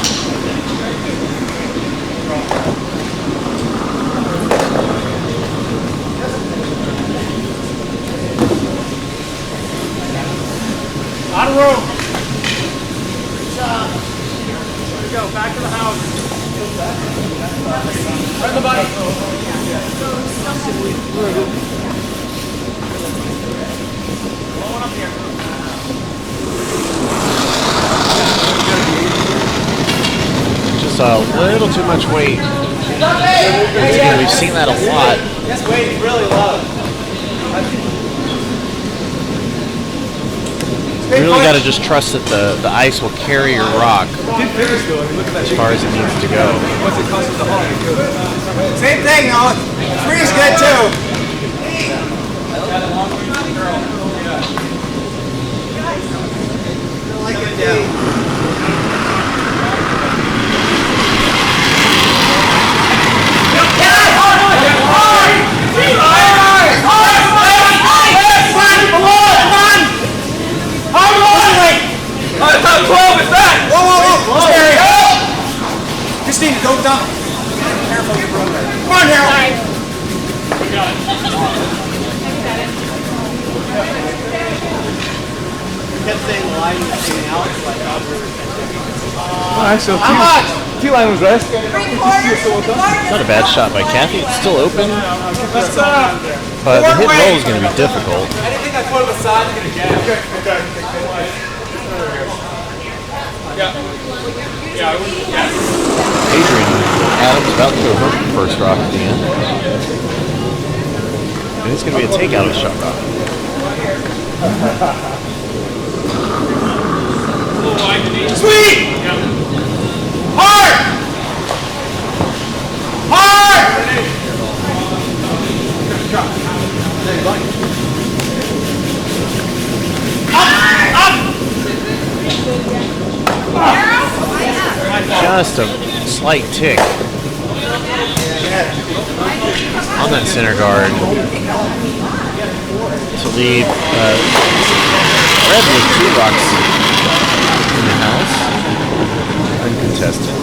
Out of room. There we go. Back to the house. Turn the bike. Blowing up here. Just a little too much weight. Once again, we've seen that a lot. This weight is really low. You really got to just trust that the ice will carry your rock as far as it needs to go. What's it cost the haul? Same thing, though. Three's good too. Like it, Christine, go down. Careful, your brother. Come on, Harold. kept saying line between Alex, like, Actually, T-line was rest. Not a bad shot by Kathy. It's still open, but the hit roll is going to be difficult. Anything I put aside is going to jam. Adrian Adams about to go home for the first rock at the end. And it's going to be a takeout of the shot rock. Sweet! Hard! Hard! Just a slight tick on that center guard to lead Red with 2 rocks in the house, uncontested.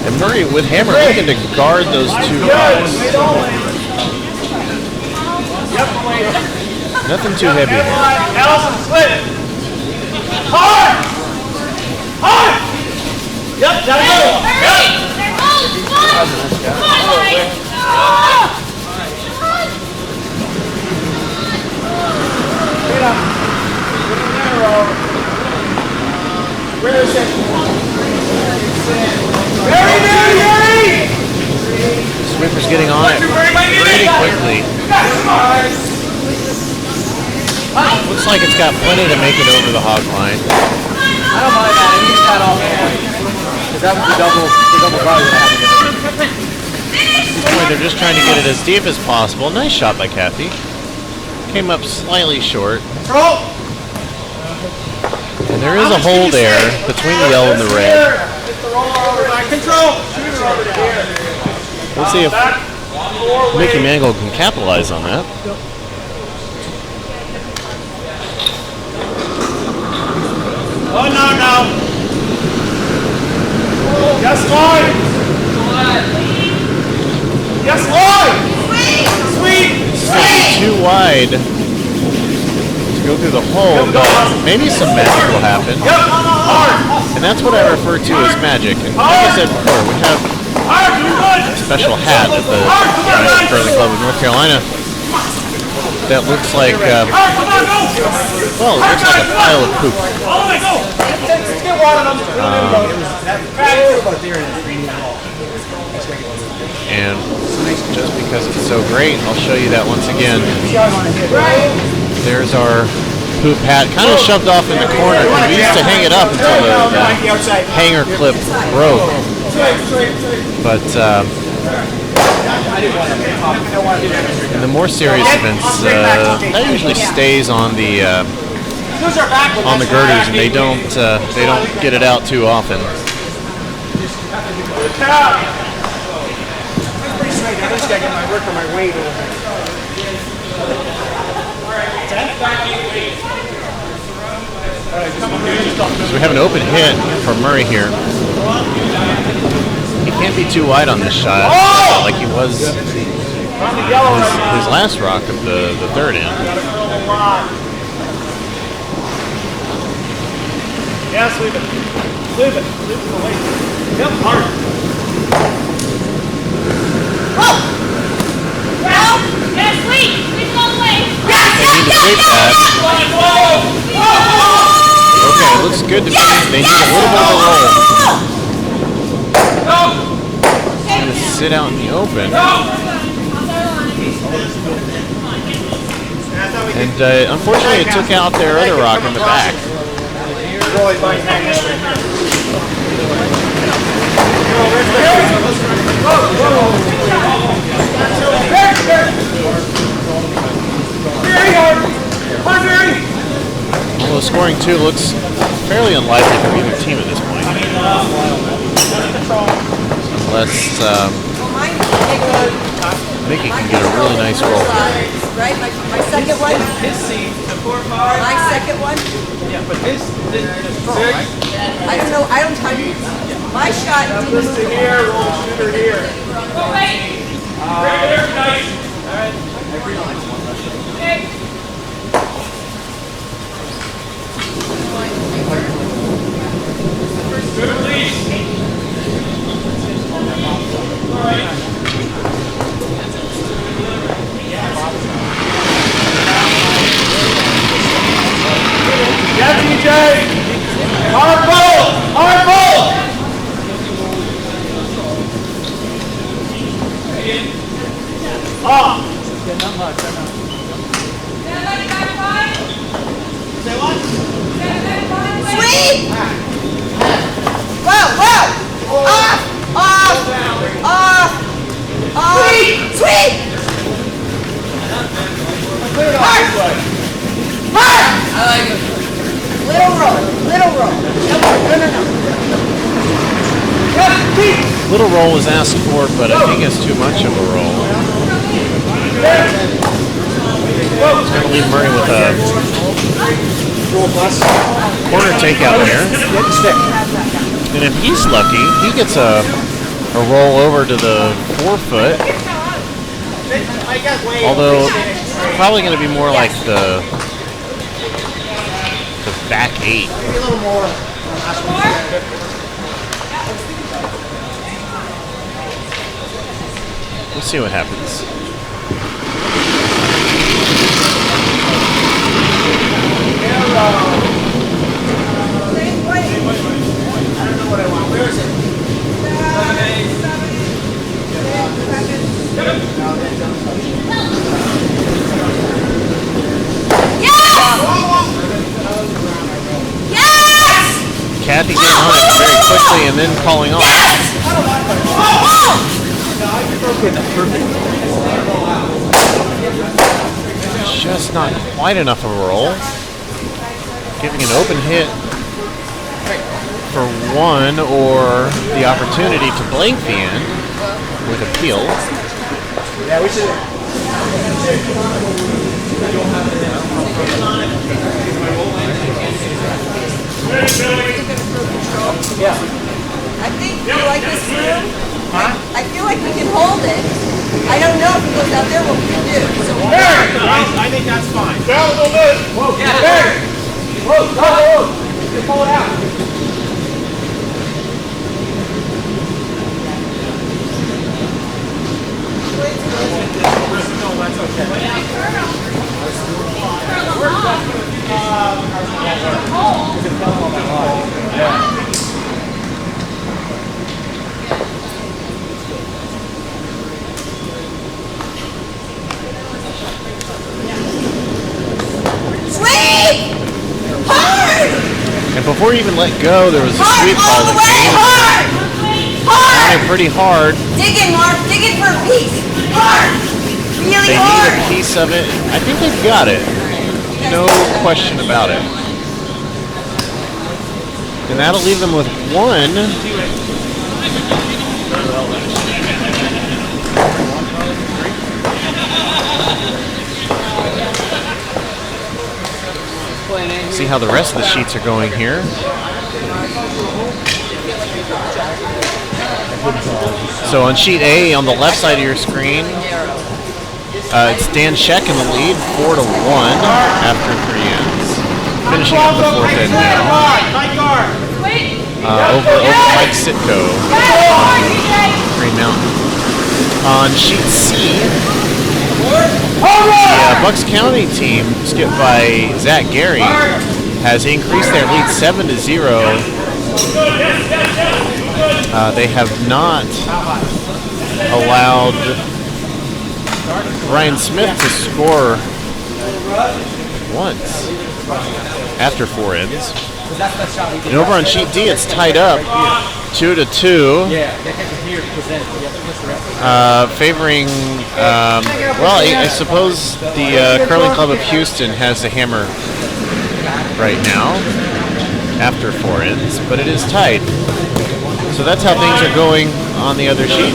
And Murray with hammer looking to guard those 2 rocks. Nothing too heavy here. Allison, split it. Hard! Hard! Yep, gotta go. Where is it? Very good, Yuri! Swiffer's getting on it pretty quickly. Looks like it's got plenty to make it over the hog line. I don't mind that. He's got all that. Because that was the double value I had to get. At this point, they're just trying to get it as deep as possible. Nice shot by Kathy. Came up slightly short. Control! And there is a hole there between the yellow and the red. Control! Let's see if Mickey Mangold can capitalize on that. Oh, no. Yes, Lloyd. Yes, Lloyd. Sweet. Too wide to go through the hole, but maybe some magic will happen. And that's what I refer to as magic. And like I said before, we have a special hat at the Curling Club of North Carolina that looks like, well, it looks like a pile of poop. And just because it's so great, I'll show you that once again. There's our poop hat, kind of shoved off in the corner because we used to hang it up until the hanger clip broke. But in the more serious events, that usually stays on the girders, and they don't get it out too often. I just gotta get my work or my weight over. So we have an open hit for Murray here. He can't be too wide on this shot, like he was his last rock of the third end. Yes, leave it. Leave it. Leave it away. Yep, hard. Yes, sweet. Sweet all the way. They need to sweep that. Okay, looks good to me. They need a little bit of a roll. Gonna sit out in the open. And unfortunately, it took out their other rock in the back. Really fine hang this way. Although scoring 2 looks fairly unlikely for either team at this point. Unless Mickey can get a really nice roll. Right? My second one? His seat, the 4-5. My second one? Yeah, but his, the 6. I don't know. I don't time it. My shot. Listen here, roll shooter here. Yeah, TJ. Hard ball. Hard ball. Off. Sweet! Whoa, whoa! Off! Off! Off! Off! Sweet! Hard! Hard! Little roll. Little roll. No. Little roll was asked for, but I think it's too much of a roll. It's going to leave Murray with a corner takeout there. And if he's lucky, he gets a roll over to the 4-foot. Although, it's probably going to be more like the back 8. Maybe a little more. We'll see what happens. Kathy getting on it very quickly and then calling off. Just not quite enough of a roll. Giving an open hit for 1 or the opportunity to blank the end with a peel. Yeah, we should. Yeah. I think you like this room. I feel like we can hold it. I don't know if it goes out there what we can do. So I think that's fine. Down a little bit. Whoa, Yeah. whoa, whoa, whoa. Just pull it out. No, that's okay. sweep! Hard! And before you even let go, there was a Hard sweep all call the that way! came. Hard! On it Hard! pretty hard. Dig in, Mark. Dig in for a piece. Hard! Really They need hard. a piece of it. I think they've got it. No question about it. And that'll leave them with 1. See how the rest of the sheets are going here. So on sheet A, on the left side of your screen, it's Dan Scheck in the lead, 4-1 after 3 ends. finishing up the fourth end now. Tight guard. Over Mike Sitko, Green Mountain. On sheet C, the Bucks County team, skipped by Zach Gary, has increased their lead 7-0. They have not allowed Ryan Smith to score once after 4 ends. And over on sheet D, it's tied up 2-2. Favoring, well, I suppose the Curling Club of Houston has the hammer right now after 4 ends, but it is tied. So that's how things are going on the other sheets.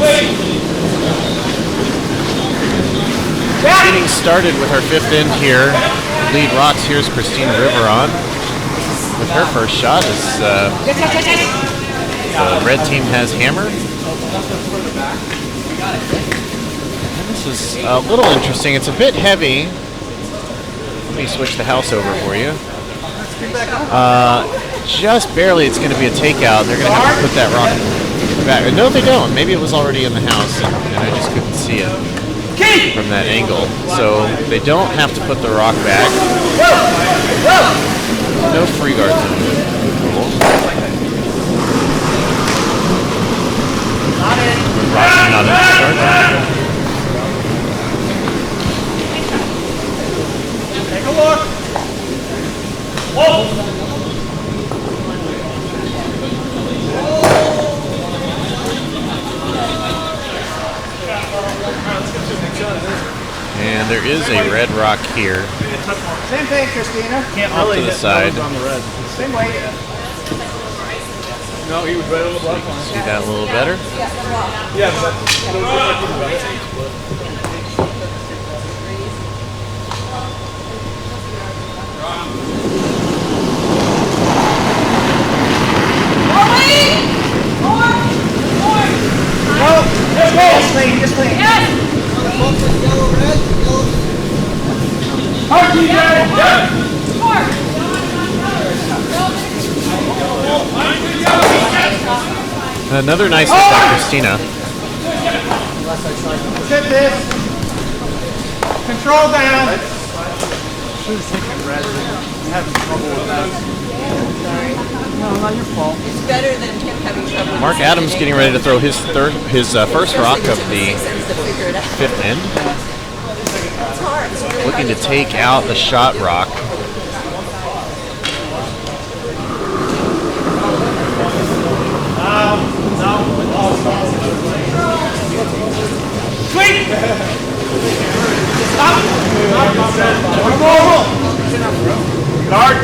Getting started with our 5th end here. Lead rocks. Here's Christina Riveron with her first shot as the red team has hammer. This is a little interesting. It's a bit heavy. Let me switch the house over for you. Just barely it's going to be a takeout. They're going to have to put that rock back. No, they don't. Maybe it was already in the house and I just couldn't see it from that angle. So they don't have to put the rock back. No free guard zone. Cool. Not in the free guard zone. Take a look. Whoa. And there is a red rock here. Same thing, Christina. Can't Off really to the hit side. those on the red. Same way. No, he was right on the block line. See that a little better? Yeah, but Just clean, just clean. Another nice hit by Christina. Hit this. Control down. should have taken red. I'm having trouble with that. No, not your fault. It's better than him having trouble. with Mark the Adams second getting angle. ready to throw his first rock of the Makes sense to figure it out. 5th end. It's hard. It's really Looking to hard. take out the shot rock. Sweet. Stop. Guard.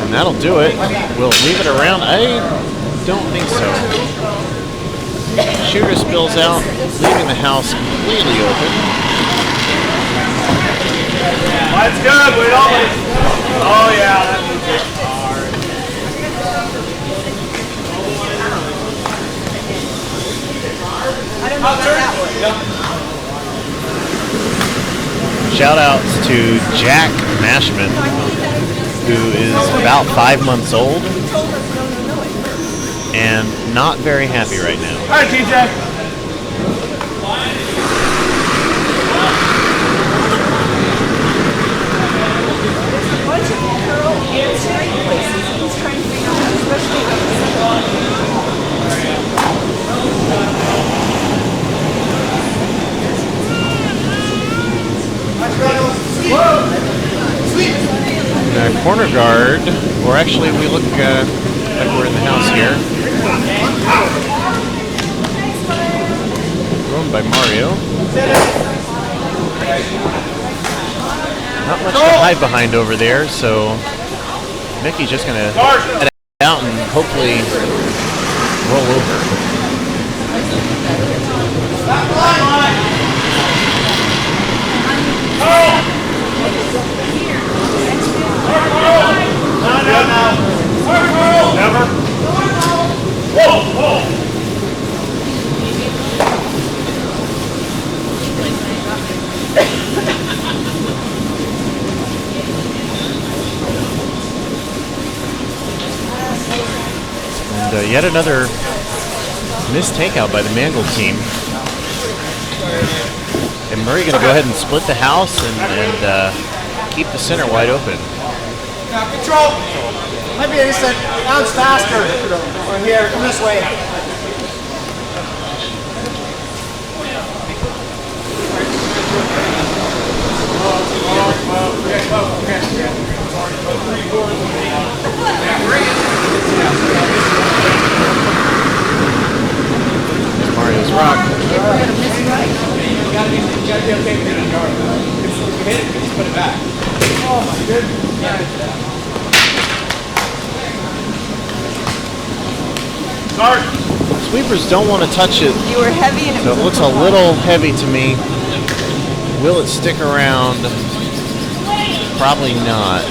And that'll do it. We'll leave it around. I don't think so. Shooter spills out, leaving the house completely open. That's good. Wait always. Oh yeah. That means it's hard. I don't know about that one. Shout outs to Jack Mashman, who is about 5 months old and not very happy right now. All right, TJ. Bunch of curl and straight places. He's trying to figure out, especially on the second one. Corner guard, or actually we look like we're in the house here. Thrown by Mario. Not much to hide behind over there, so Mickey's just going to head out and hopefully roll over. Never. Whoa, whoa. yet another missed takeout by the Mangold team. And Murray going to go ahead and split the house and keep the center wide open. Now control. Maybe just an ounce faster. Or here, come this way. Mario's rock. You gotta be okay with hitting guard. If you hit it, just put it back. Oh my goodness. Sweepers don't want to touch it, You were heavy and it so was it looks a little heavy to me. Will it stick around? Probably not.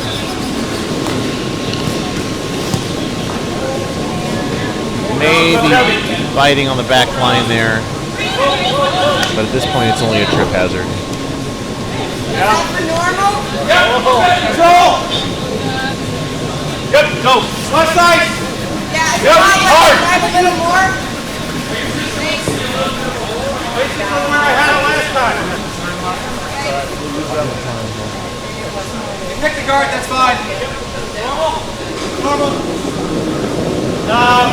Maybe biting on the back line there, but at this point it's only a trip hazard. Is that for normal? Control! Yep, go. Left side. Yeah, it's Yep, not like hard. drive a little more. Basically where I had it last time. Pick the guard, that's fine. Normal. No.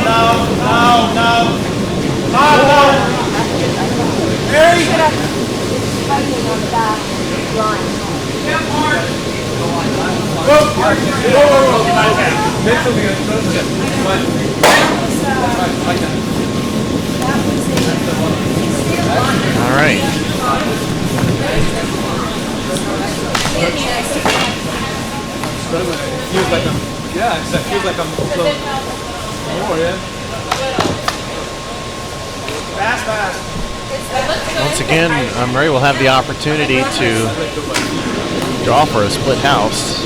Mary! All right. Feels like I'm, yeah, it feels like I'm close. More, yeah. Fast. Once again, Murray will have the opportunity to draw for a split house.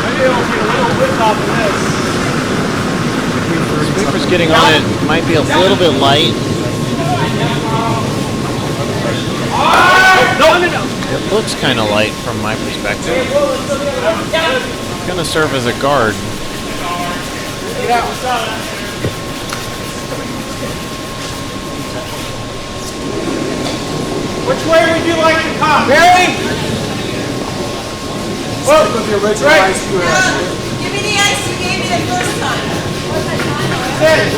Maybe it'll be a little whip off of this. Sweepers getting on it might be a little bit light. No. It looks kind of light from my perspective. It's going to serve as a guard. Which way would you like to come? Mary! Well, With the original right. ice you were Give me the ice you gave me the first time. Sit.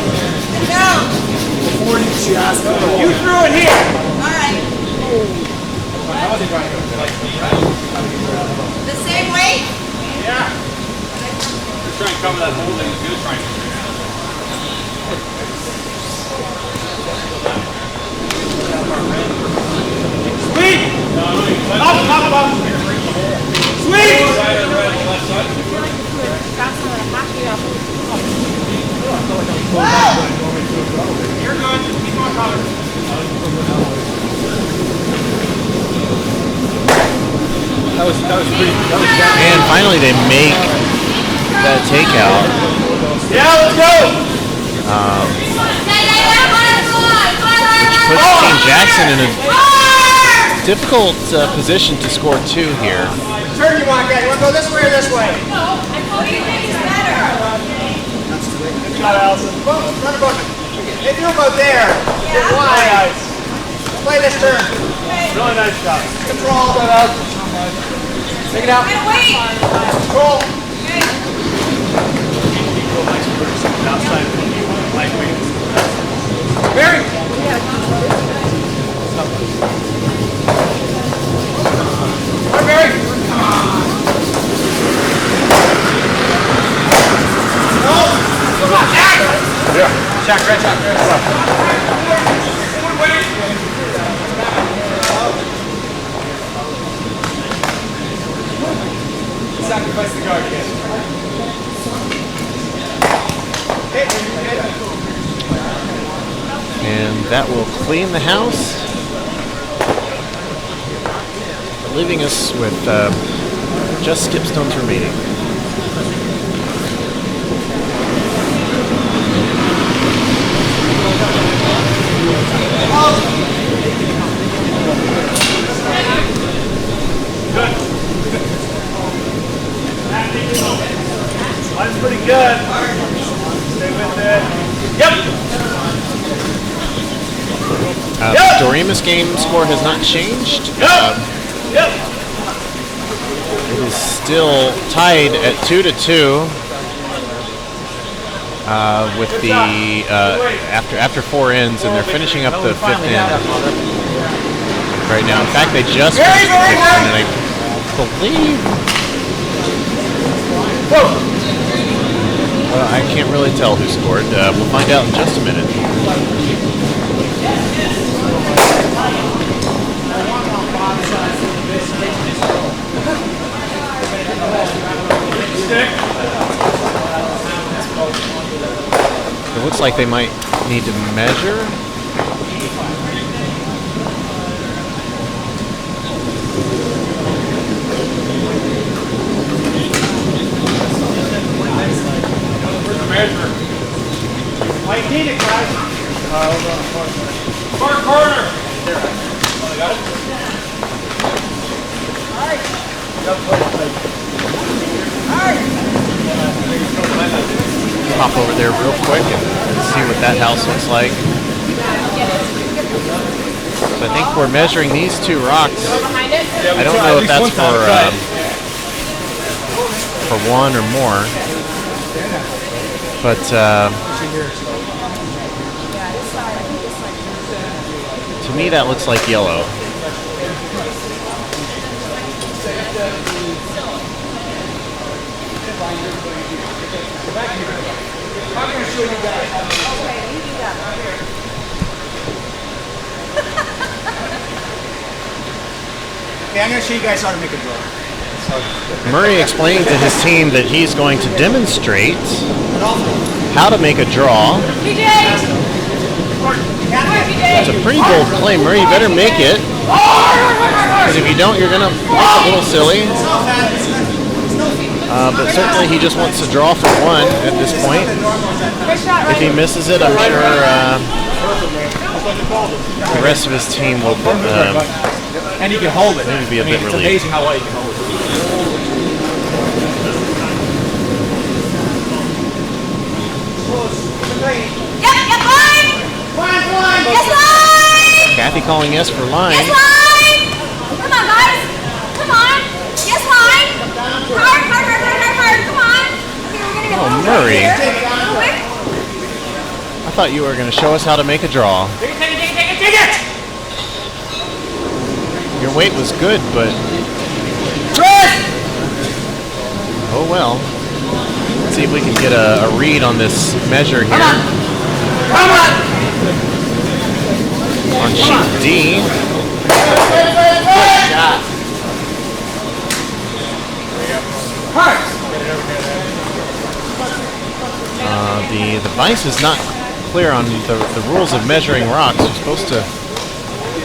No. before she asked me. You threw it here. All right. The same weight? Yeah. Just trying to cover that hole in the good triangle. Sweep. Up. Sweep. You're good. Just keep on coming. That was pretty. And finally they make that takeout. Yeah, let's go. Which puts Team Jackson in a difficult position to score 2 here. Turn you want, guys. You want to go this way or this way? Shot, Allison. Run about. If you go there, get Very wide. nice. Play this turn. Really nice shot. Control. Take it out. Control. Outside. Lightweight. Mary. Hi, Mary. Check, right, check. Sacrifice the guard again. And that will clean the house, leaving us with just skipstones remaining. Dorima's game score has not changed. It is still tied at 2-2 with the after 4 ends, and they're finishing up the 5th end right now. In fact, they just finished the 5th end, and I believe. Well, I can't really tell who scored. We'll find out in just a minute. It looks like they might need to measure. Might need it, guys. Far corner. Got it? Hop over there real quick and see what that house looks like. So I think we're measuring these 2 rocks. I don't know if that's for 1 or more, but to me that looks like yellow. I'm going to show you guys. Okay, you do that. Okay, I'm going to show you guys how to make a draw. Murray explained to his team that he's going to demonstrate how to make a draw. It's a pretty bold claim, Murray. You better make it, because if you don't, you're going to look a little silly. But certainly he just wants to draw for 1 at this point. If he misses it, I'm sure the rest of his team will And you can hold it. maybe be a bit It's relieved. amazing how well you can hold it. Yep, line! Yes, line! Kathy calling yes for line. Yes, line! Come on, guys! Come on! Yes, line! Hard, come on! Okay, we're gonna get Oh, a little Murray. right here. Quick. I thought you were going to show us how to make a draw. Take it! Your weight was good, but oh well. Let's see if we can get a read on this measure here. Come on! On sheet D. The device is not clear on the rules of measuring rocks. You're supposed to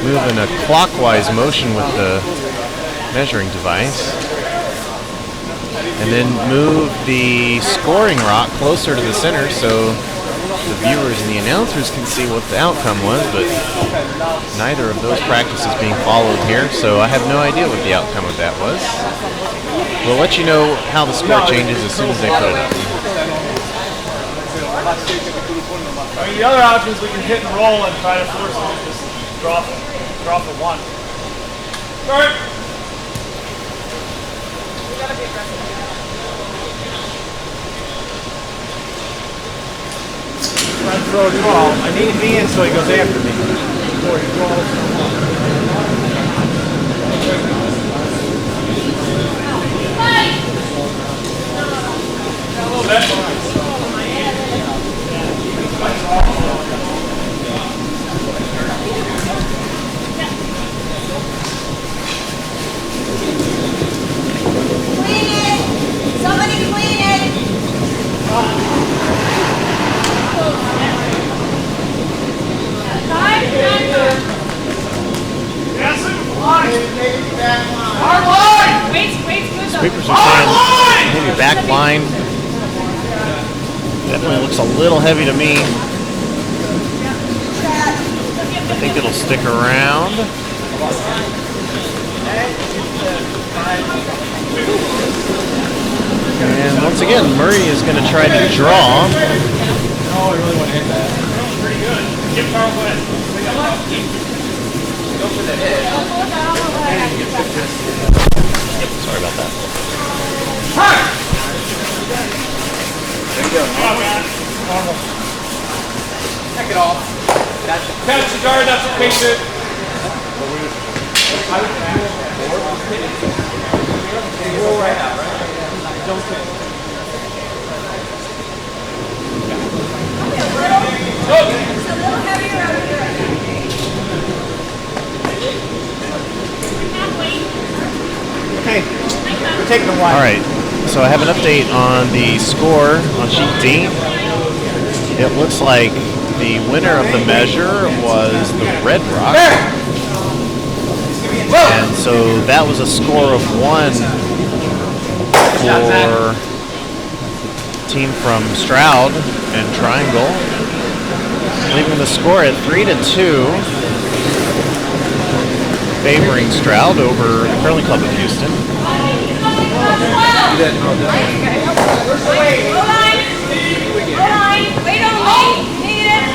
move in a clockwise motion with the measuring device, and then move the scoring rock closer to the center so the viewers and the announcers can see what the outcome was, but neither of those practices being followed here, so I have no idea what the outcome of that was. We'll let you know how the score changes as soon as they put it up. I mean, the other option is we can hit and roll and try to force them to just drop for 1. Start! Try to throw a draw. I need me in so he goes after me. Before he draws. A little bit. Clean it! Somebody clean it! Sweepers are saying maybe back line. Definitely looks a little heavy to me. I think it'll stick around. And once again, Murray is going to try to draw. Oh, I really want to hit that. Pretty good. Give Carl a head. Go for the hit. Sorry about that. There you go. Check it off. Catch the guard up to face it. Roll right out, right? Don't fit. It's a little heavier over here. Okay, we're taking a while. All right, so I have an update on the score on sheet D. It looks like the winner of the measure was the Red Rock. And so that was a score of 1 for team from Stroud and Triangle, leaving the score at 3-2, favoring Stroud over the Curling Club of Houston. Wait on me. Need it.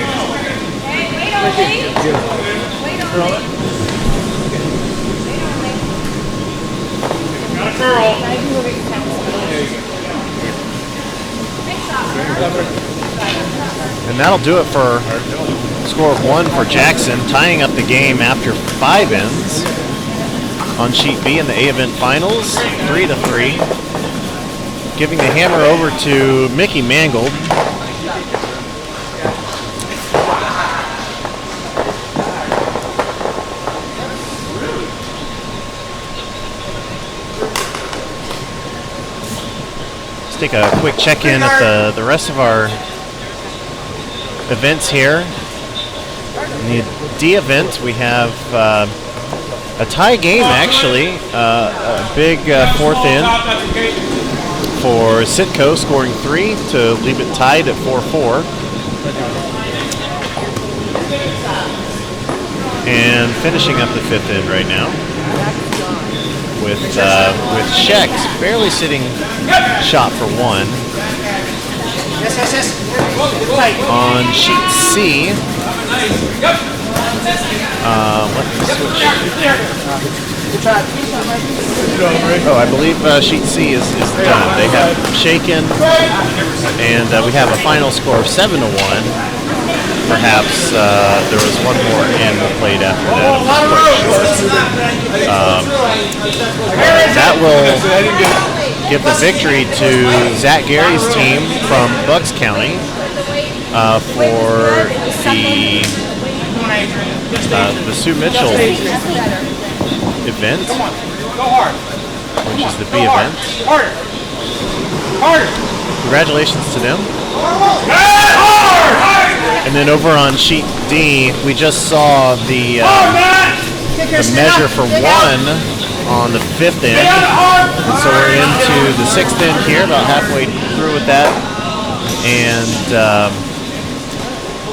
Okay, wait on me. Wait on me. Got a curl. And that'll do it for a score of 1 for Jackson, tying up the game after 5 ends. On sheet B in the A event finals, 3-3. Giving the hammer over to Mickey Mangold. Let's take a quick check-in at the rest of our events here. In the D event, we have a tie game, actually. A big 4th end for Sitco, scoring 3 to leave it tied at 4-4. And finishing up the 5th end right now with Shex barely sitting shot for 1. Yes. On sheet C, let me switch. Oh, I believe sheet C is done. They have shaken, and we have a final score of 7-1. Perhaps there was one more end played after that. That will give the victory to Zach Gary's team from Bucks County for the Sue Mitchell event, which is the B event. Congratulations to them. And then over on sheet D, we just saw the measure for 1 on the 5th end. And so we're into the 6th end here, about halfway through with that. And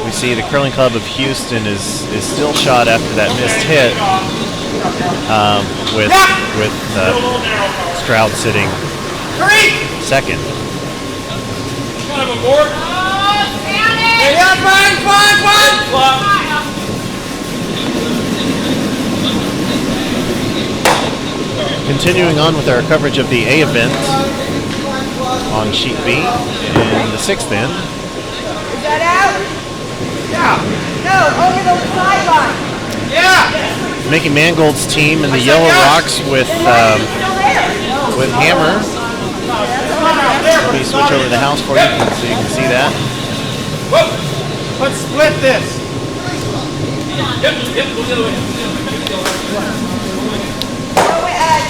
we see the Curling Club of Houston is still shot after that missed hit, with Stroud sitting 2nd. Kind of a board. Continuing on with our coverage of the A event on sheet B in the 6th end. Is that out? Yeah. No, over the sideline. Yeah. Mickey Mangold's team in the Yellow Rocks with Hammer. Let me switch over to the house for you so you can see that. Let's split this. Yep, we'll do it.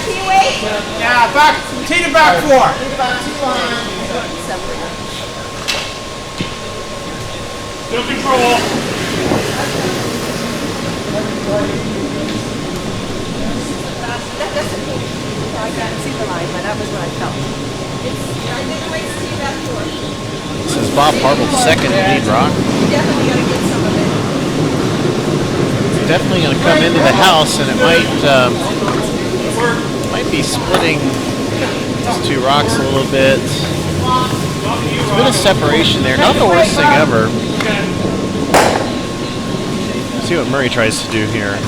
Key weight? Yeah, back, tee to back 4. Still control. That doesn't mean I can't see the line, but that was what I felt. I think weights tee to back 4. This is Bob Harble's 2nd lead rock. You definitely got to get some of it. It's definitely going to come into the house, and it might be splitting these 2 rocks a little bit. There's been a separation there. Not the worst thing ever. See what Murray tries to do here.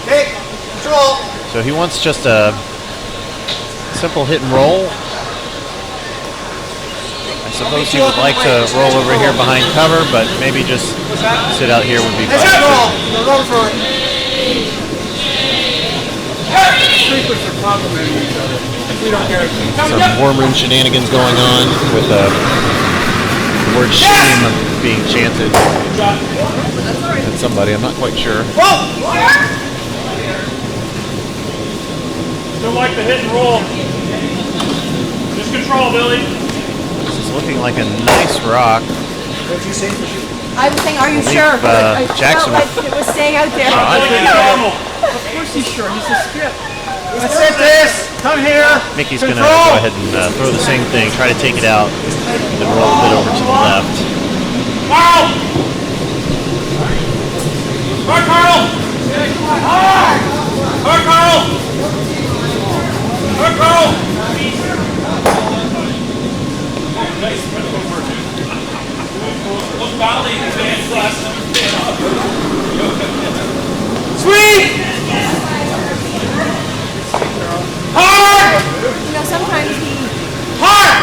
Okay, control. So he wants just a simple hit and roll. I suppose he would like to roll over here behind cover, but maybe just sit out here would be Let's fine. roll. No, roll for it. Frequencies are complementing each other. We don't care. Some war room shenanigans going on with the word shame being chanted at somebody. I'm not quite sure. Still like the hit and roll. Just control, Billy. This is looking like a nice rock. What did you say? I was saying, are you believe, sure? I Jackson felt like it was staying out there. Normal. Of course he's sure. He's a skip. Let's hit this. Come here. Mickey's going to go ahead and throw the same thing, try to take it out, then roll a bit over to the left. Carl! Hard, Carl! Hard! Hard, Carl! Hard, Carl! Look, Valley, advanced last Sweet! Hard! You know, sometimes he... Hard!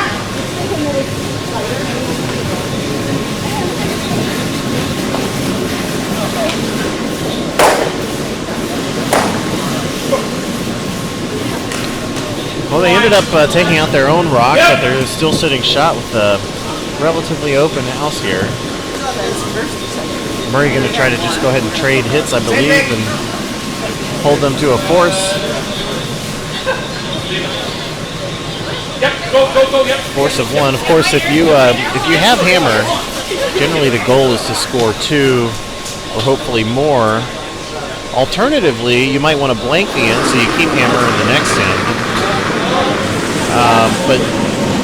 Well, they ended up taking out their own rock, but they're still sitting shot with a relatively open house here. Murray going to try to just go ahead and trade hits, I believe, and hold them to a force. Yep, go, yep. Force of one. Of course, if you have hammer, generally the goal is to score 2 or hopefully more. Alternatively, you might want to blank the end so you keep hammer in the next end. But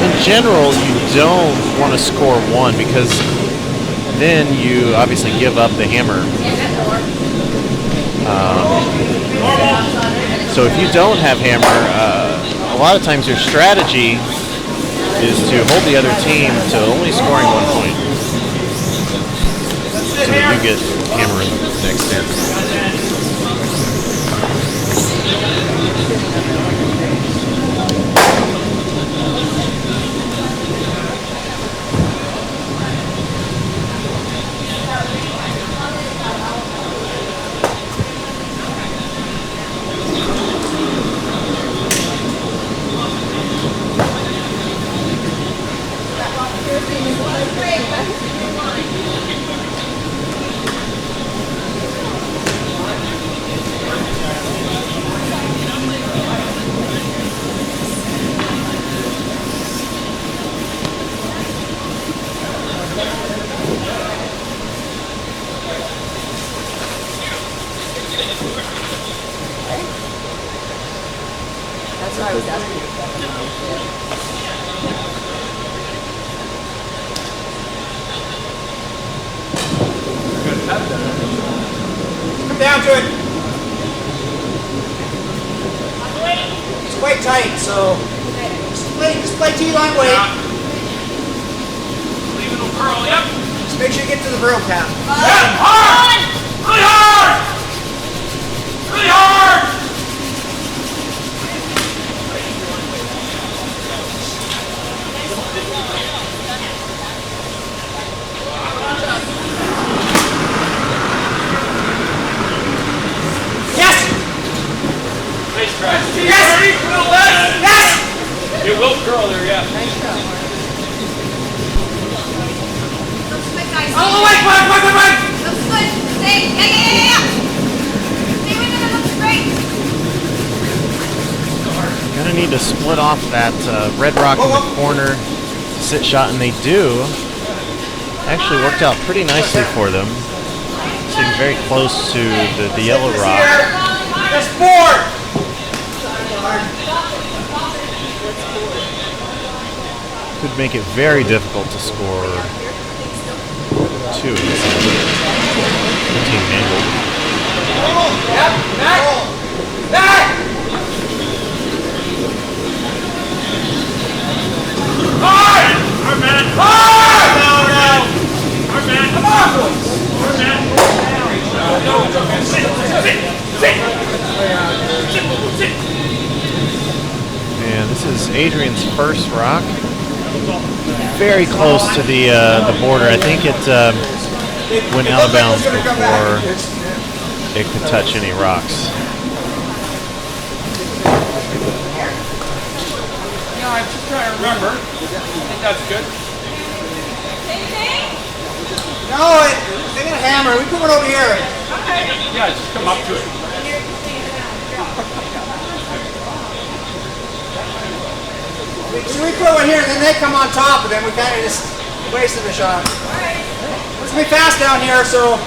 in general, you don't want to score 1 because then you obviously give up the hammer. So if you don't have hammer, a lot of times your strategy is to hold the other team to only scoring 1 point. So that you get hammer in the next end. That's what I was asking you. Come down to it. It's quite tight, so just play T-line weight. Leave it will curl, yep. Just make sure you get to the barrel cap. Yeah, hard! Really hard! Really hard! Yes! Nice try. Yes! Yes! It will curl there, yeah. All the way, come on. Gonna need to split off that red rock in the corner, sit shot, and they do. Actually worked out pretty nicely for them. Seemed very close to the yellow rock. That's 4! Could make it very difficult to score 2 in this end. Team handled. Back! first rock. Very close to the border. I think it went out of bounds before it could touch any rocks. No, I'm just trying to remember. I think that's good. No, they got a hammer. We put one over here. Yeah, just come up to it. Should we put one here and then they come on top, and then we kind of just wasted the shot. It's gonna be fast down here, so.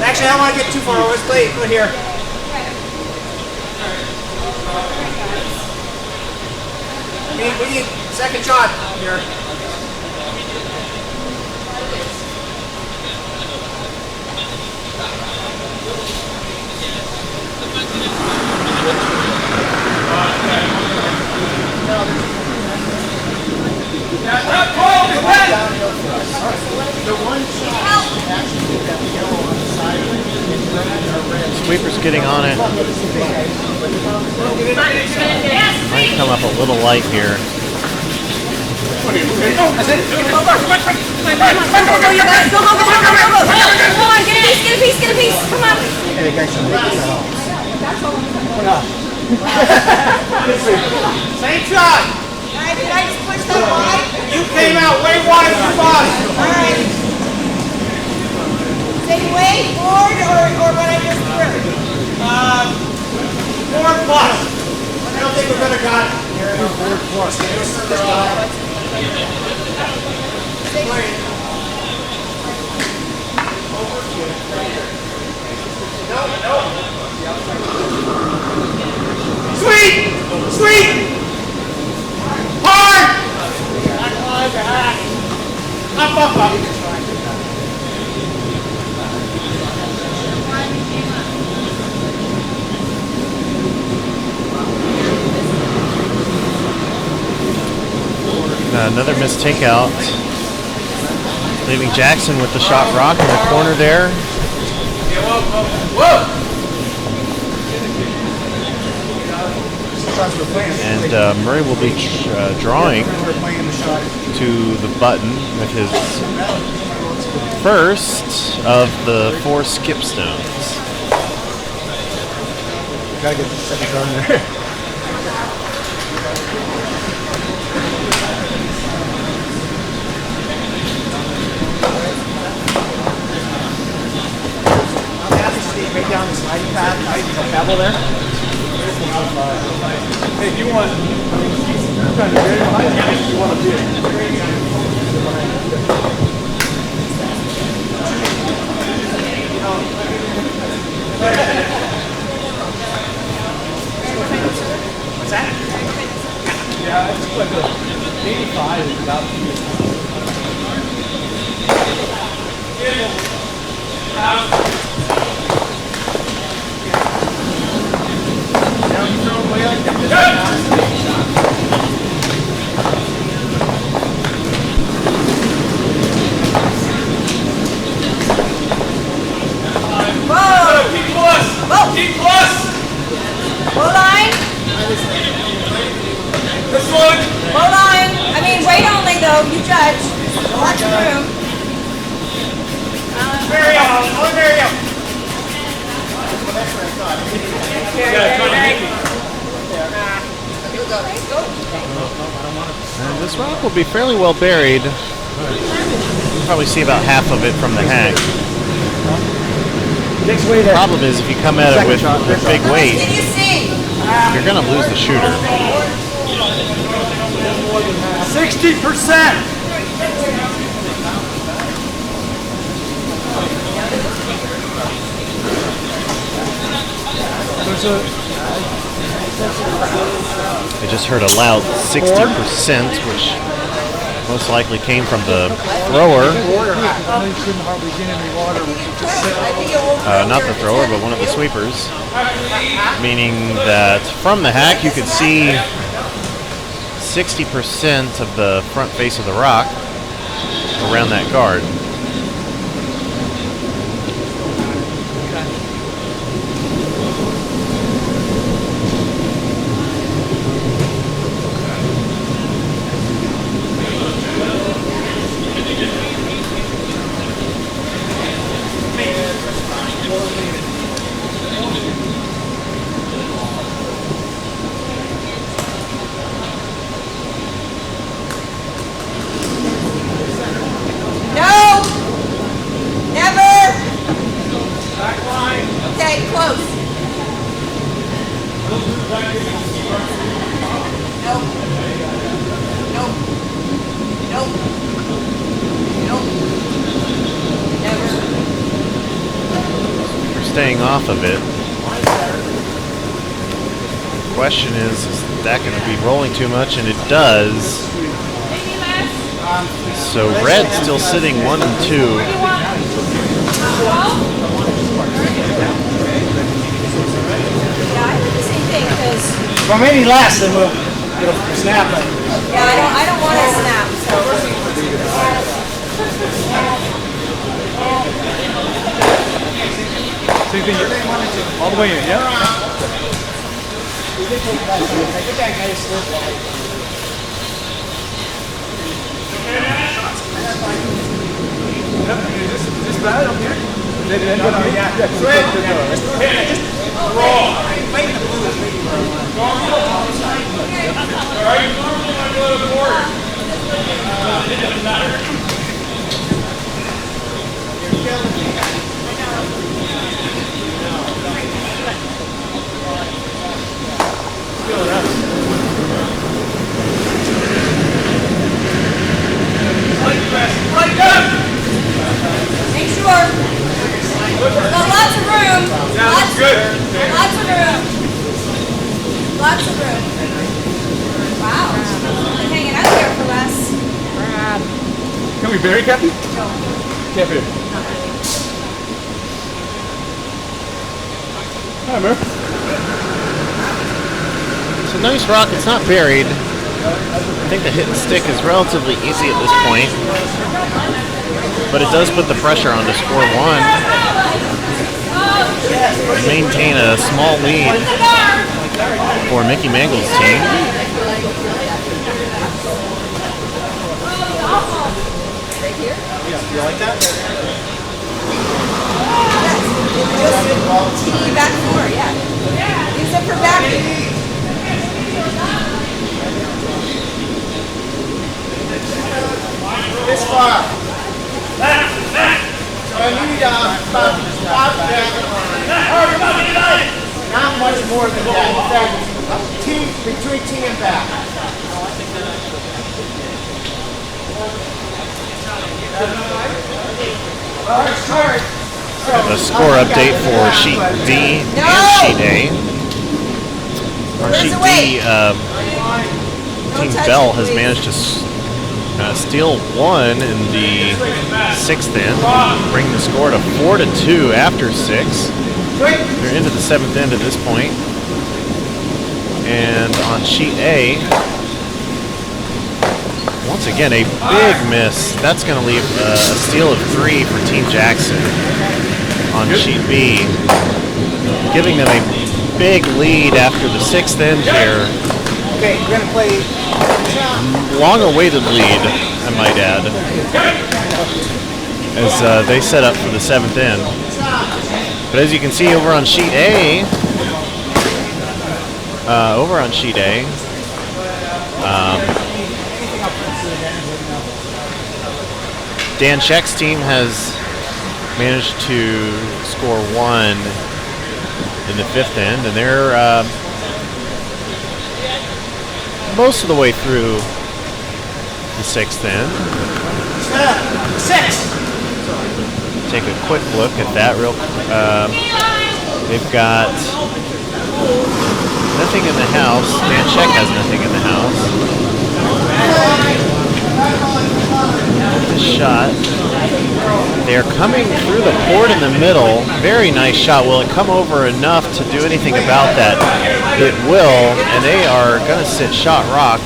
Actually, I don't want to get too far over. Let's play it here. We need second shot here. Sweeper's getting on it. Might come up a little light here. Go, go, come on, get a piece, come on. Same shot. Did I just push that wide? You came out way wide of your body. Alright. Same way, forward, or what I just threw? Forward plus. I don't think we're gonna got it. Forward plus. Sweet! Sweet! Hard! Up. Another missed takeout, leaving Jackson with the shot rock in the corner there. And Murray will be drawing to the button with his first of the 4 skip stones. Gotta get the second turn there. Right down the sliding path, there's a pebble there. Hey, do you want kind of very high? You want to be What's that? Yeah, it's like a 85 is about Keep plus! Low line? This one! Low line. I mean, weight only though, you judge. Watch through. Very up. Oh, very up. Yeah, trying to hit me. And this rock will be fairly well buried. You'll probably see about half of it from the hack. The problem is if you come at it with big weight, Can you see? you're going to lose the shooter. 60%. I just heard a loud 60%, which most likely came from the thrower. Not the thrower, but one of the sweepers. Meaning that from the hack you could see 60% of the front face of the rock around that guard. Nope. Nope. Nope. Nope. Never. We're staying off of it. Question is that going to be rolling too much? And it does. So red's still sitting 1 and 2. Yeah, I did the same thing because Well, maybe less, then it'll snap it. yeah, I don't want to snap. So Same thing. All the way in, yeah? Is this bad up here? Did it end up here? Yeah. make sure. Got lots of room. Lots of room. Lots of room. Wow. Been hanging out here for less. Can we bury Captain? No. Can't bury. Hi, Murph. It's a nice rock. It's not buried. I think the hit and stick is relatively easy at this point. But it does put the pressure on to score 1. Maintain a small lead for Mickey Mangle's team. You like that? Just back four, yeah. Use it for backing. This far. So I need about 5 Not much more than that. In fact, between tee and back. The score update for Sheet D and Sheet A. On Sheet D, Team Bell has managed to steal 1 in the 6th end, bring the score to 4-2 after 6. They're into the 7th end at this point. And on Sheet A, once again, a big miss. That's going to leave a steal of 3 for Team Jackson. On Sheet B, giving them a big lead after the 6th end here. Okay, we're going to play. Long-awaited lead, I might add, as they set up for the 7th end. But as you can see over on Sheet A, Dan Scheck's team has managed to score 1 in the 5th end, and they're most of the way through the 6th end. 6. Take a quick look at that real they've got nothing in the house. Dan Scheck has nothing in the house. The shot. They're coming through the port in the middle. Very nice shot. Will it come over enough to do anything about that? It will, and they are going to sit shot rock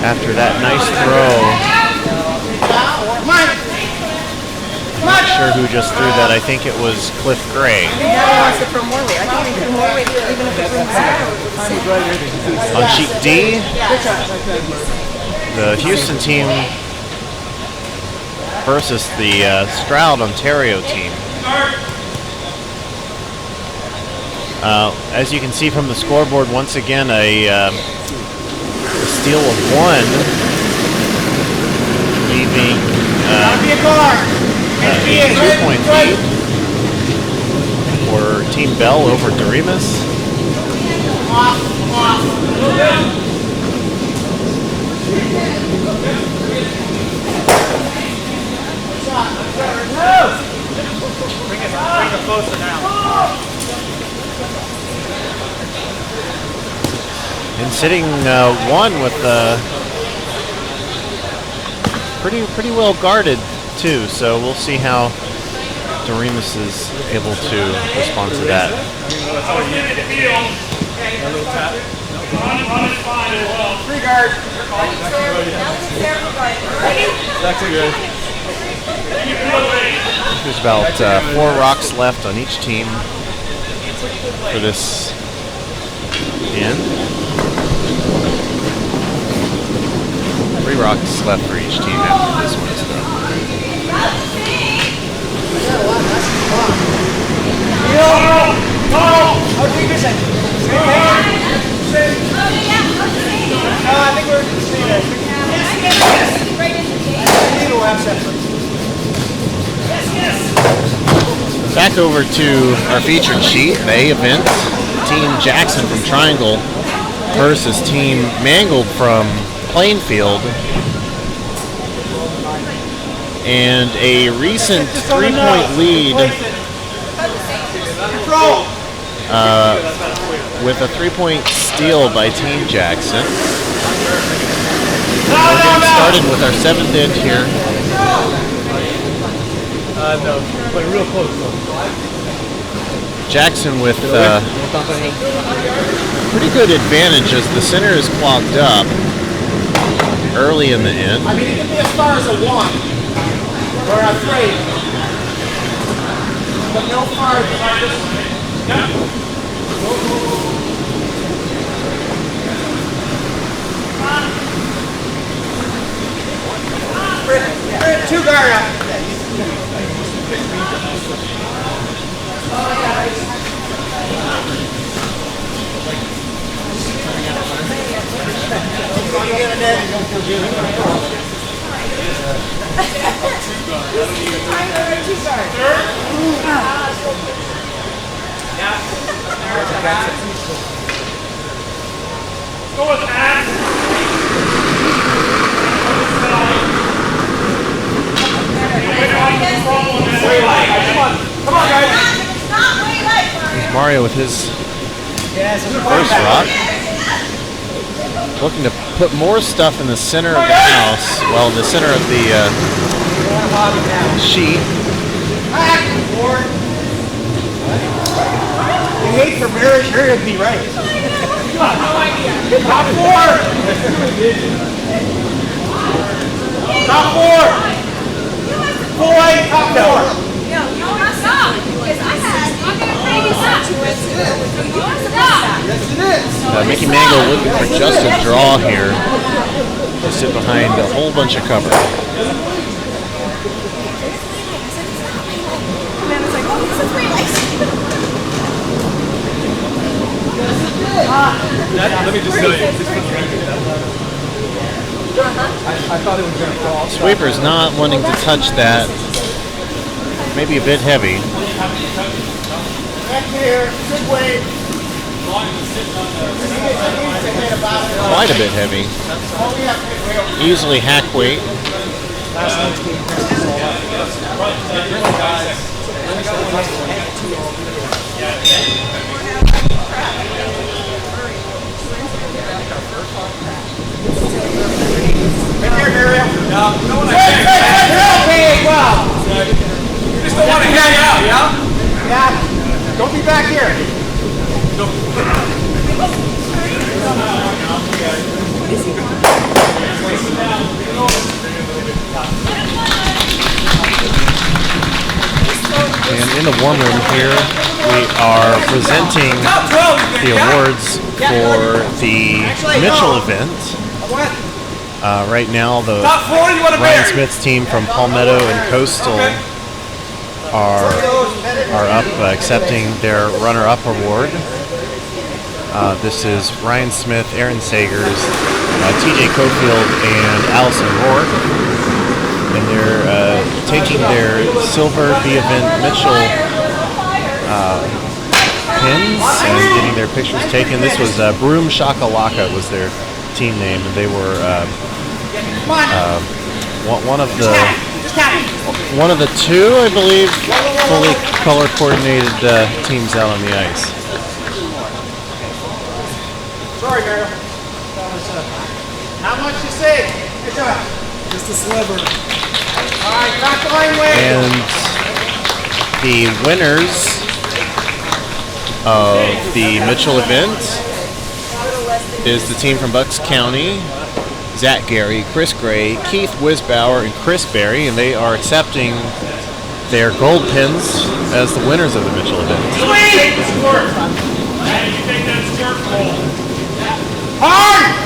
after that nice throw. I'm not sure who just threw that. I think it was Cliff Gray. On Sheet D, the Houston team versus the Stroud, Ontario team. As you can see from the scoreboard, once again, a steal of 1, leaving a 2-point lead for Team Bell over Doremus. Bring it closer now. And sitting one with pretty well guarded too. So we'll see how Doremus is able to respond to that. Free guard. There's about 4 rocks left on each team for this end. 3 rocks left for each team after this one is done. How deep is it? I think we're Back over to our featured sheet, the A event. Team Jackson from Triangle versus Team Mangold from Plainfield. And a recent 3-point lead with a 3-point steal by Team Jackson. We're getting started with our 7th end here. No, but real close though. Jackson with pretty good advantage as the center is clogged up early in the end. I mean, it could be as far as a 1 or a 3, but no farther. Two guard up. Go with that. Come on, guys. Here's Mario with his first rock. Looking to put more stuff in the center of the house. Well, in the center of the sheet. You hate for Mary to be right. Top 4. Top 4. Boy, top 4. Mickey Mango looking for just a draw here to sit behind a whole bunch of cover. Let me just tell you. I thought it was going to fall. Sweeper's not wanting to touch that. Maybe a bit heavy. Back here, good weight. Quite a bit heavy. Easily hack weight. Right there, Miriam. No, you know what Okay, wow. You just don't want to hang out, yeah? Yeah. Don't be back here. And in the warm room here, we are presenting the awards for the Mitchell event. Right now, the Ryan Smith's team from Palmetto and Coastal are up accepting their runner-up award. This is Ryan Smith, Aaron Sagers, TJ Cofield, and Allison Rourke. And they're taking their silver B event Mitchell pins and getting their pictures taken. This was Broom Shakalaka was their team name, and they were one of the two, I believe, fully color coordinated teams out on the ice. Sorry, Mario. How much you say? Good job. Just a sliver. All right, back the line way. And the winners of the Mitchell event is the team from Bucks County, Zach Gary, Chris Gray, Keith Wisbauer, and Chris Berry, and they are accepting their gold pins as the winners of the Mitchell event. Take the squirt. And you take that squirt pole. Hard!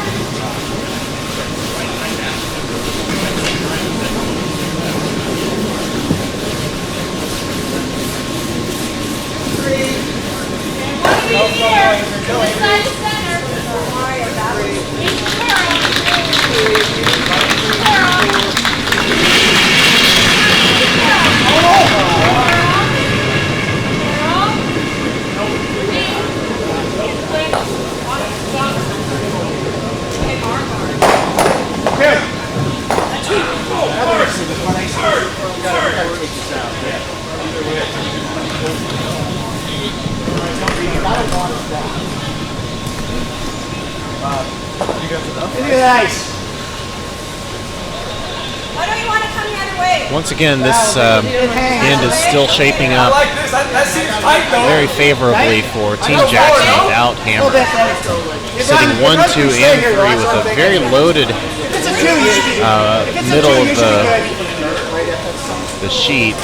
Why don't you want to come the other way? Once again, this end is still shaping up very favorably for Team Jackson without Hammer. Sitting 1, 2, and 3 with a very loaded middle of the sheet.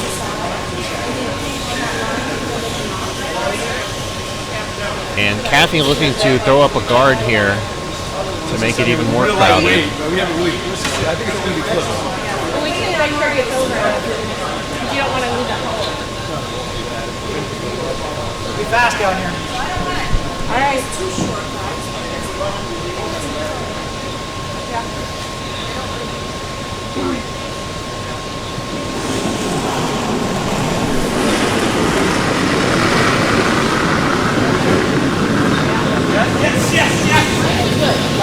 And Kathy looking to throw up a guard here to make it even more crowded. I think it's going to be close. We can make sure it gets over because you don't want to leave that hole. Be fast down here. All right. It's too short, guys.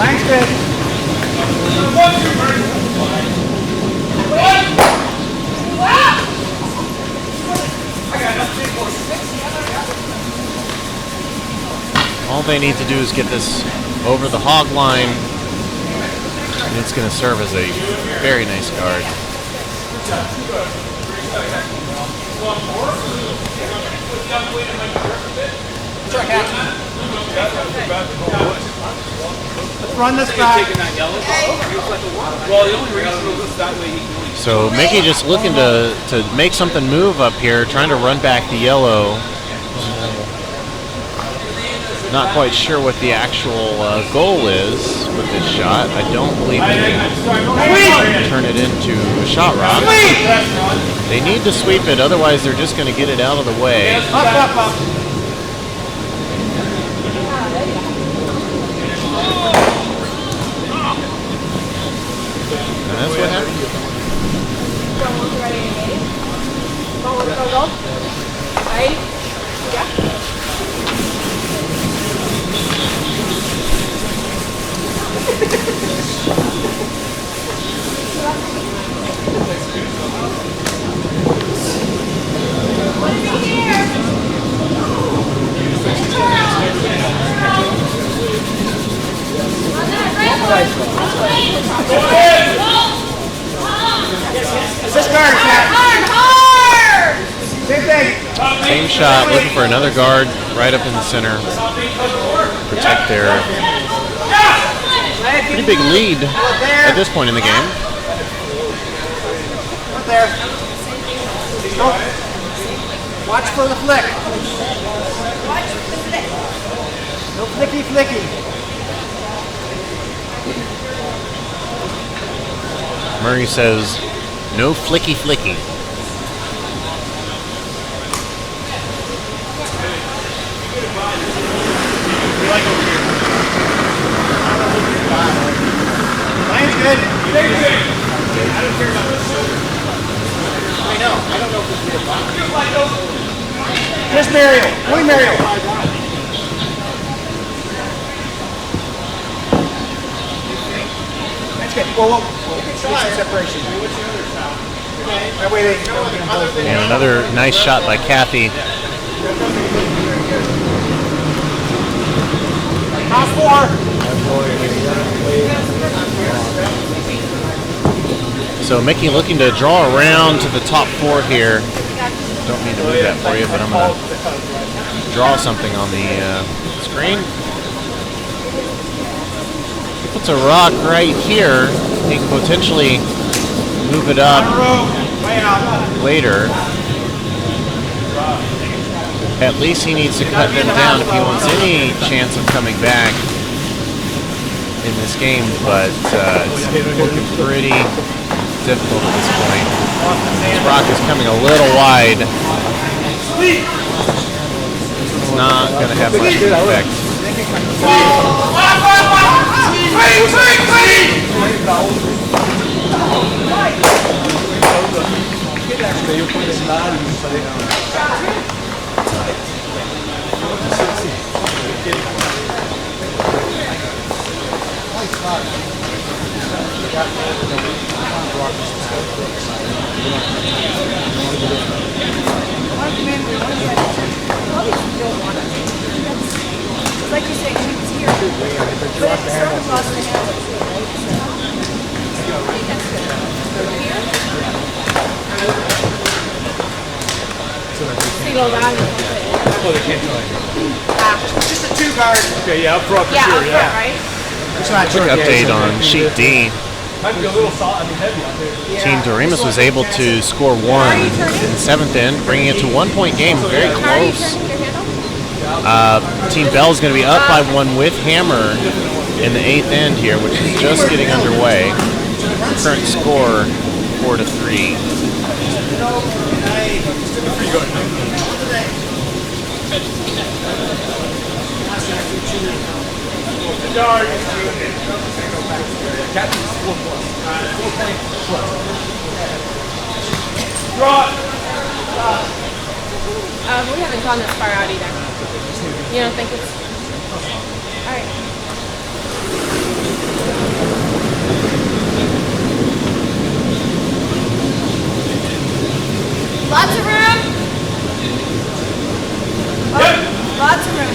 Line's good. All they need to do is get this over the hog line, and it's going to serve as a very nice guard. Let's run this back. So Mickey just looking to make something move up here, trying to run back the yellow. Not quite sure what the actual goal is with this shot. I don't believe they can turn it into a shot rock. They need to sweep it, otherwise they're just going to get it out of the way. Up, up, up. And that's what happened. This guard, Hard! same thing. Same shot, looking for another guard right up in the center. Protect their pretty big lead at this point in the game. Up there. Go. Watch for the flick. Watch the flick. No flicky flicky. Murray says, no flicky flicky. Line's good. I know. I don't know if it's good. Here's Mario. Willie Mario. That's good. Well, get some separation. That way they don't get both in. And another nice shot by Kathy. Top 4. So Mickey looking to draw around to the top 4 here. Don't mean to move that for you, but I'm going to draw something on the screen. He puts a rock right here. He can potentially move it up later. At least he needs to cut them down if he wants any chance of coming back in this game, but it's looking pretty difficult at this point. This rock is coming a little wide. It's not going to have much of an effect. Like you said, it's here. But it's so across the house. Single round. Oh, they can't try. Just a 2 guard. Okay, yeah, up front for Yeah, sure, up front, yeah. right? It's not Quick update on sheet D. Might be a little soft, I mean heavy out there. Team Doremus was able to score 1 in the 7th inning, bringing it to 1-point game, very How are you close. turning your handle? Team Bell is going to be up by 1 with Hammer in the 8th end here, which is just getting underway. Current score 4-3. Captain's 4+. 4 plus. We haven't gone that far out either. You don't think it's... Alright. Lots of room. Yep. Lots of room.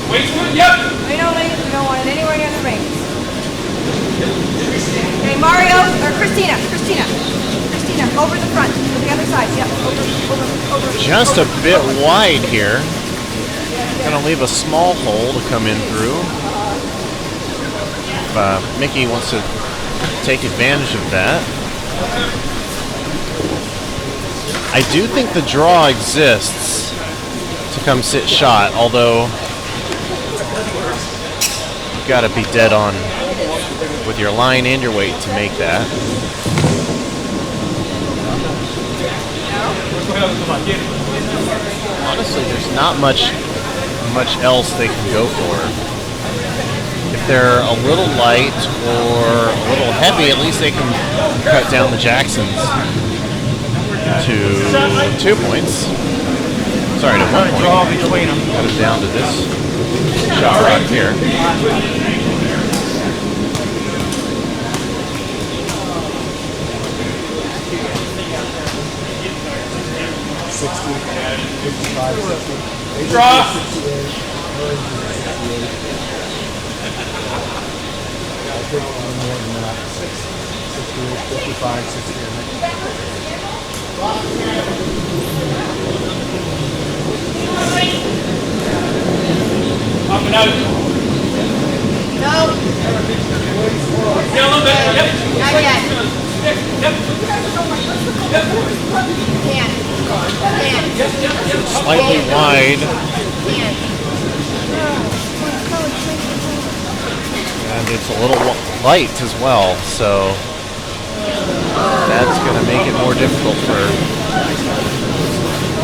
Wait for it. Yep. We don't want it anywhere near the rings. Okay, Mario, or Christina, over the front, to the other side, yep, over. Just a bit wide here. Gonna leave a small hole to come in through. If Mickey wants to take advantage of that. I do think the draw exists to come sit shot, although you've got to be dead on with your line and your weight to make that. Honestly, there's not much else they can go for. If they're a little light or a little heavy, at least they can cut down the Jacksons to 2 points. Sorry, to 1 point. Draw between them. Cut it down to this shot right here. Up and out. No, Yeah, a little bit. Yep. not yet. Yep. Can't. Slightly wide, Can't. and it's a little light as well, so that's going to make it more difficult for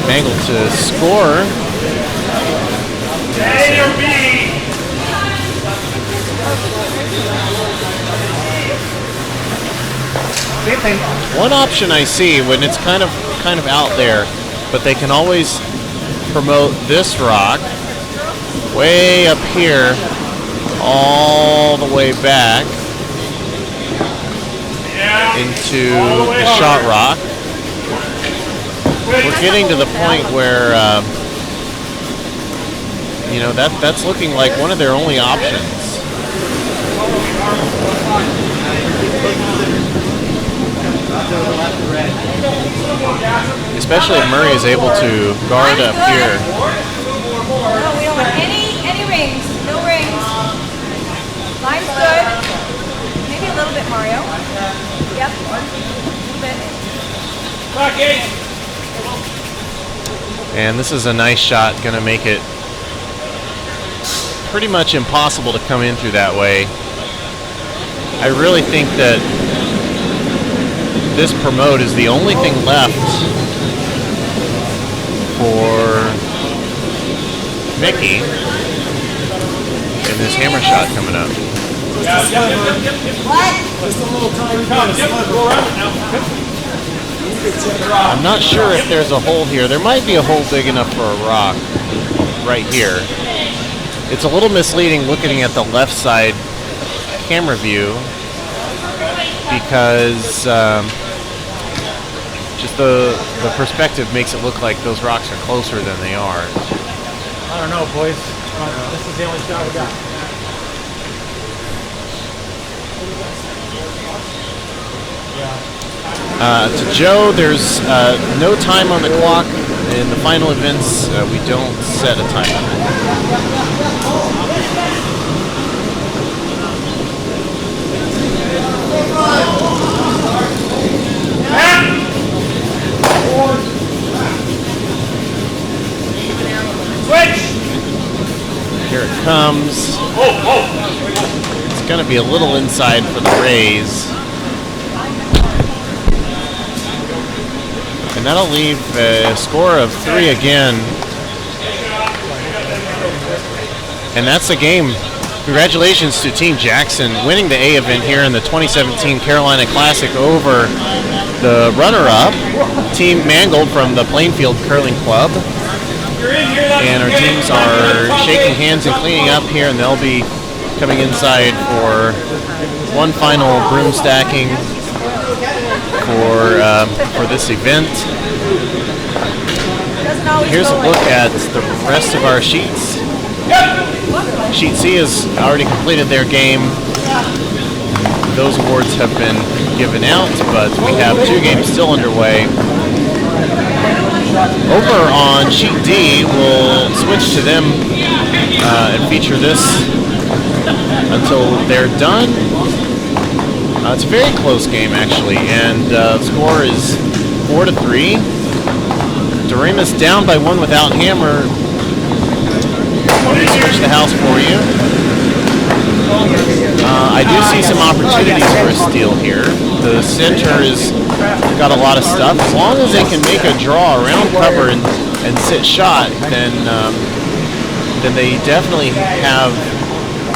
Mangle to score. A or B. One option I see when it's kind of out there, but they can always promote this rock way up here all the way back into the shot rock. We're getting to the point where, you know, that's looking like one of their only options. Especially if Murray is able to guard up here. No, we don't want any rings. No rings. Line's good. Maybe a little bit, Mario. Yep. A little bit. And this is a nice shot, gonna make it pretty much impossible to come in through that way. I really think that this promote is the only thing left for Mickey in this hammer shot coming up. I'm not sure if there's a hole here. There might be a hole big enough for a rock right here. It's a little misleading looking at the left side camera view because just the perspective makes it look like those rocks are closer than they are. I don't know, boys. This is the only shot we got. To Joe, there's no time on the clock. In the final events, we don't set a time limit. Switch! Here it comes. It's going to be a little inside for the Rays. And that'll leave a score of 3 again. And that's the game. Congratulations to Team Jackson winning the A event here in the 2017 Carolina Classic over the runner-up, Team Mangold from the Plainfield Curling Club. And our teams are shaking hands and cleaning up here, and they'll be coming inside for one final broom stacking for this event. Here's a look at the rest of our sheets. Sheet C has already completed their game. Those awards have been given out, but we have 2 games still underway. Over on Sheet D, we'll switch to them and feature this until they're done. It's a very close game, actually, and the score is 4-3. Doremus down by 1 without hammer. Let me switch the house for you. I do see some opportunities for a steal here. The center has got a lot of stuff. As long as they can make a draw around cover and sit shot, then they definitely have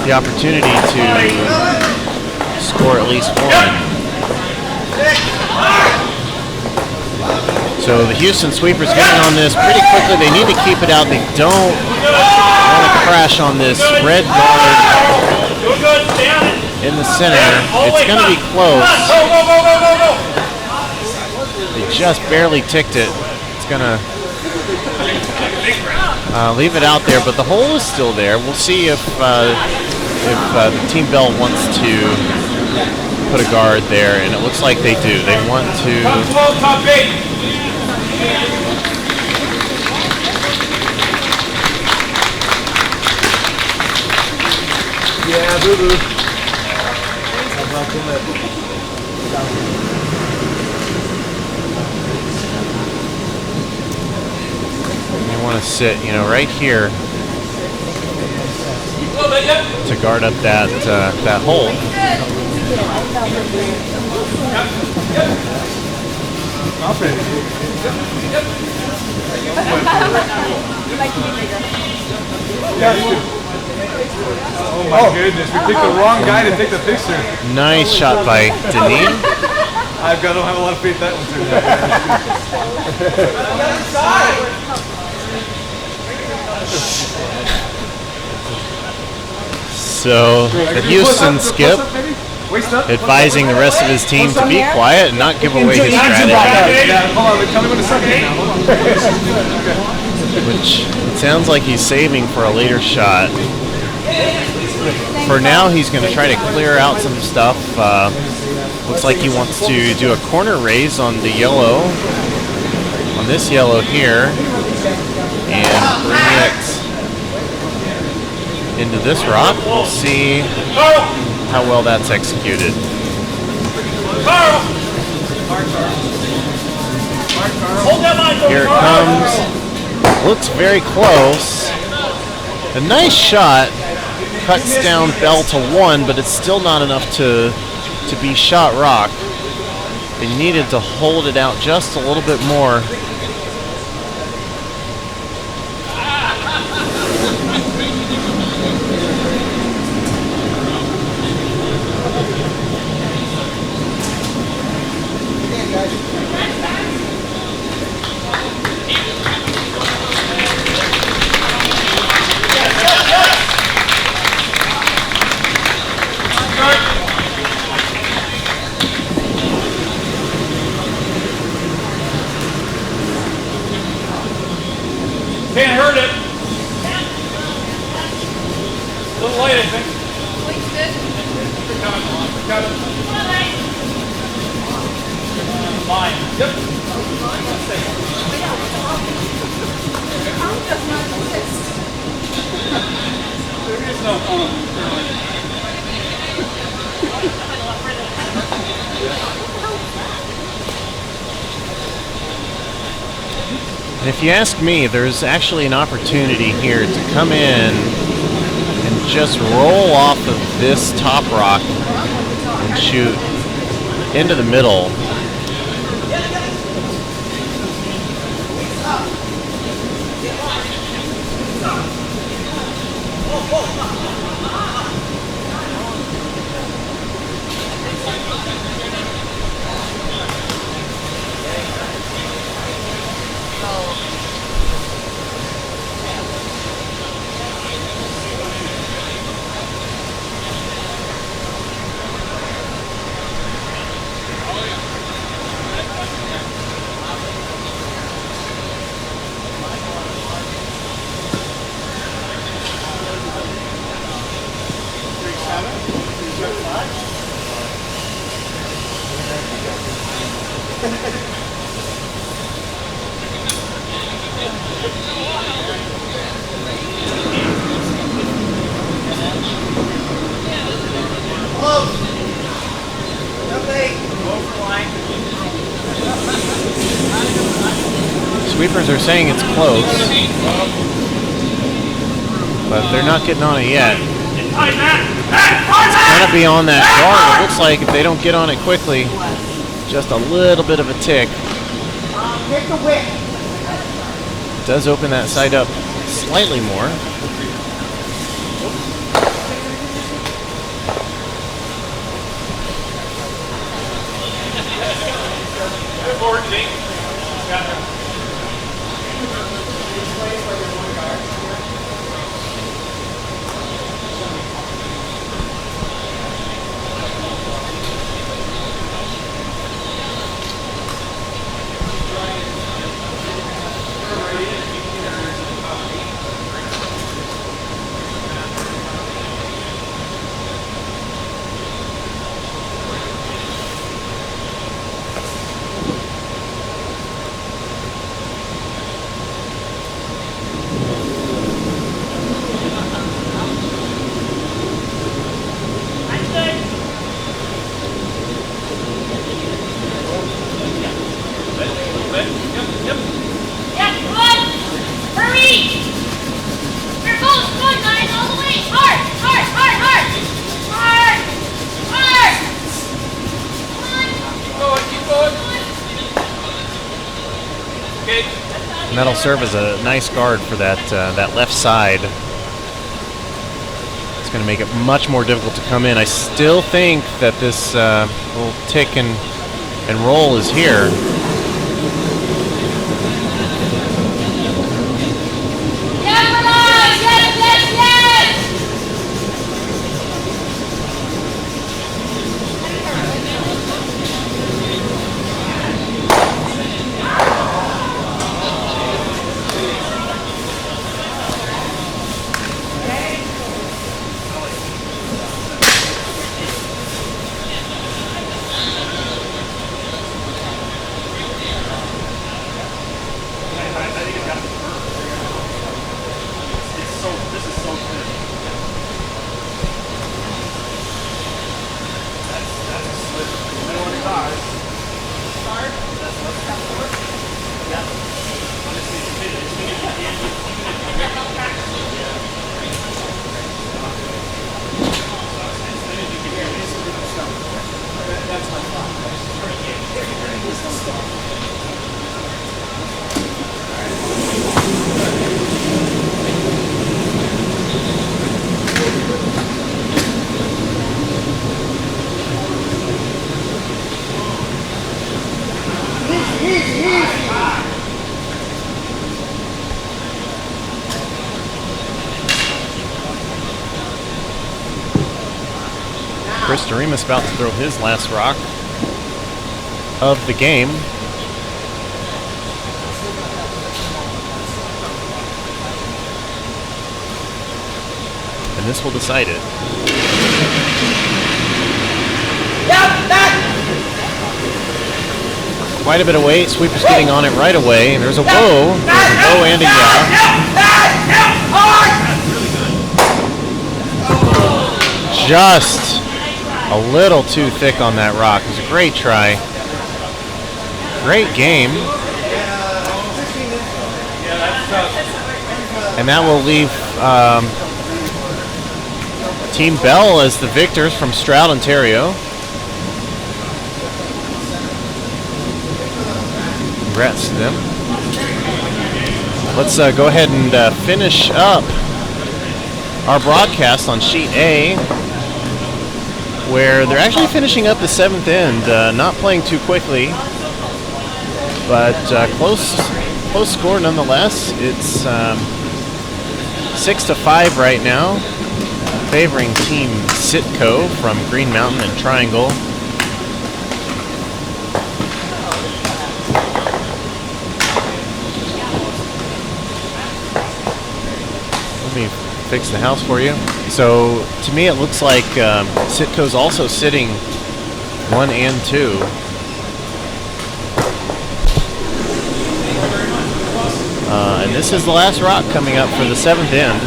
the opportunity to score at least 1. So the Houston Sweepers getting on this pretty quickly. They need to keep it out. They don't want to crash on this red guard in the center. It's going to be close. They just barely ticked it. It's going to leave it out there, but the hole is still there. We'll see if the Team Bell wants to put a guard there, and it looks like they do. They want to. Yeah, boo-boo. How about that? You want to sit, right here to guard up that hole. Oh my goodness, we picked the wrong guy to take the picture. Nice shot by Denis. I don't have a lot of faith that one turned So the Houston skip advising the rest of his team to be quiet and not give away his strategy, Yeah, hold on. Tell me when to suck it now. Hold on. which it sounds like he's saving for a later shot. For now, he's going to try to clear out some stuff. Looks like he wants to do a corner raise on the yellow, on this yellow here, and bring it into this rock. We'll see how well that's executed. Here it comes. Looks very close. A nice shot. Cuts down Bell to 1, but it's still not enough to be shot rock. They needed to hold it out just a little bit more. Can't hurt it. A little late, I think. Line. Yep. There is no And if you ask me, there's actually an opportunity here to come in and just roll off of this top rock and shoot into the middle. Sweepers are saying it's close, but they're not getting on it yet. It's going to be on that guard. It looks like if they don't get on it quickly, just a little bit of a tick. Does open that side up slightly more. And that'll serve as a nice guard for that that left side. It's going to make it much more difficult to come in. I still think that this little tick and roll is here. course, Doremus about to throw his last rock of the game. And this will decide it. Quite a bit of weight. Sweeper's getting on it right away. And there's a whoa. There's a whoa and a yeah. Just a little too thick on that rock. It was a great try. Great game. And that will leave Team Bell as the victors from Stroud, Ontario. Congrats to them. Let's go ahead and finish up our broadcast on Sheet A, where they're actually finishing up the 7th end, not playing too quickly, but close score nonetheless. It's 6-5 right now, favoring Team Sitco from Green Mountain and Triangle. Let me fix the house for you. So to me it looks like Sitco's also sitting 1 and 2. And this is the last rock coming up for the 7th end.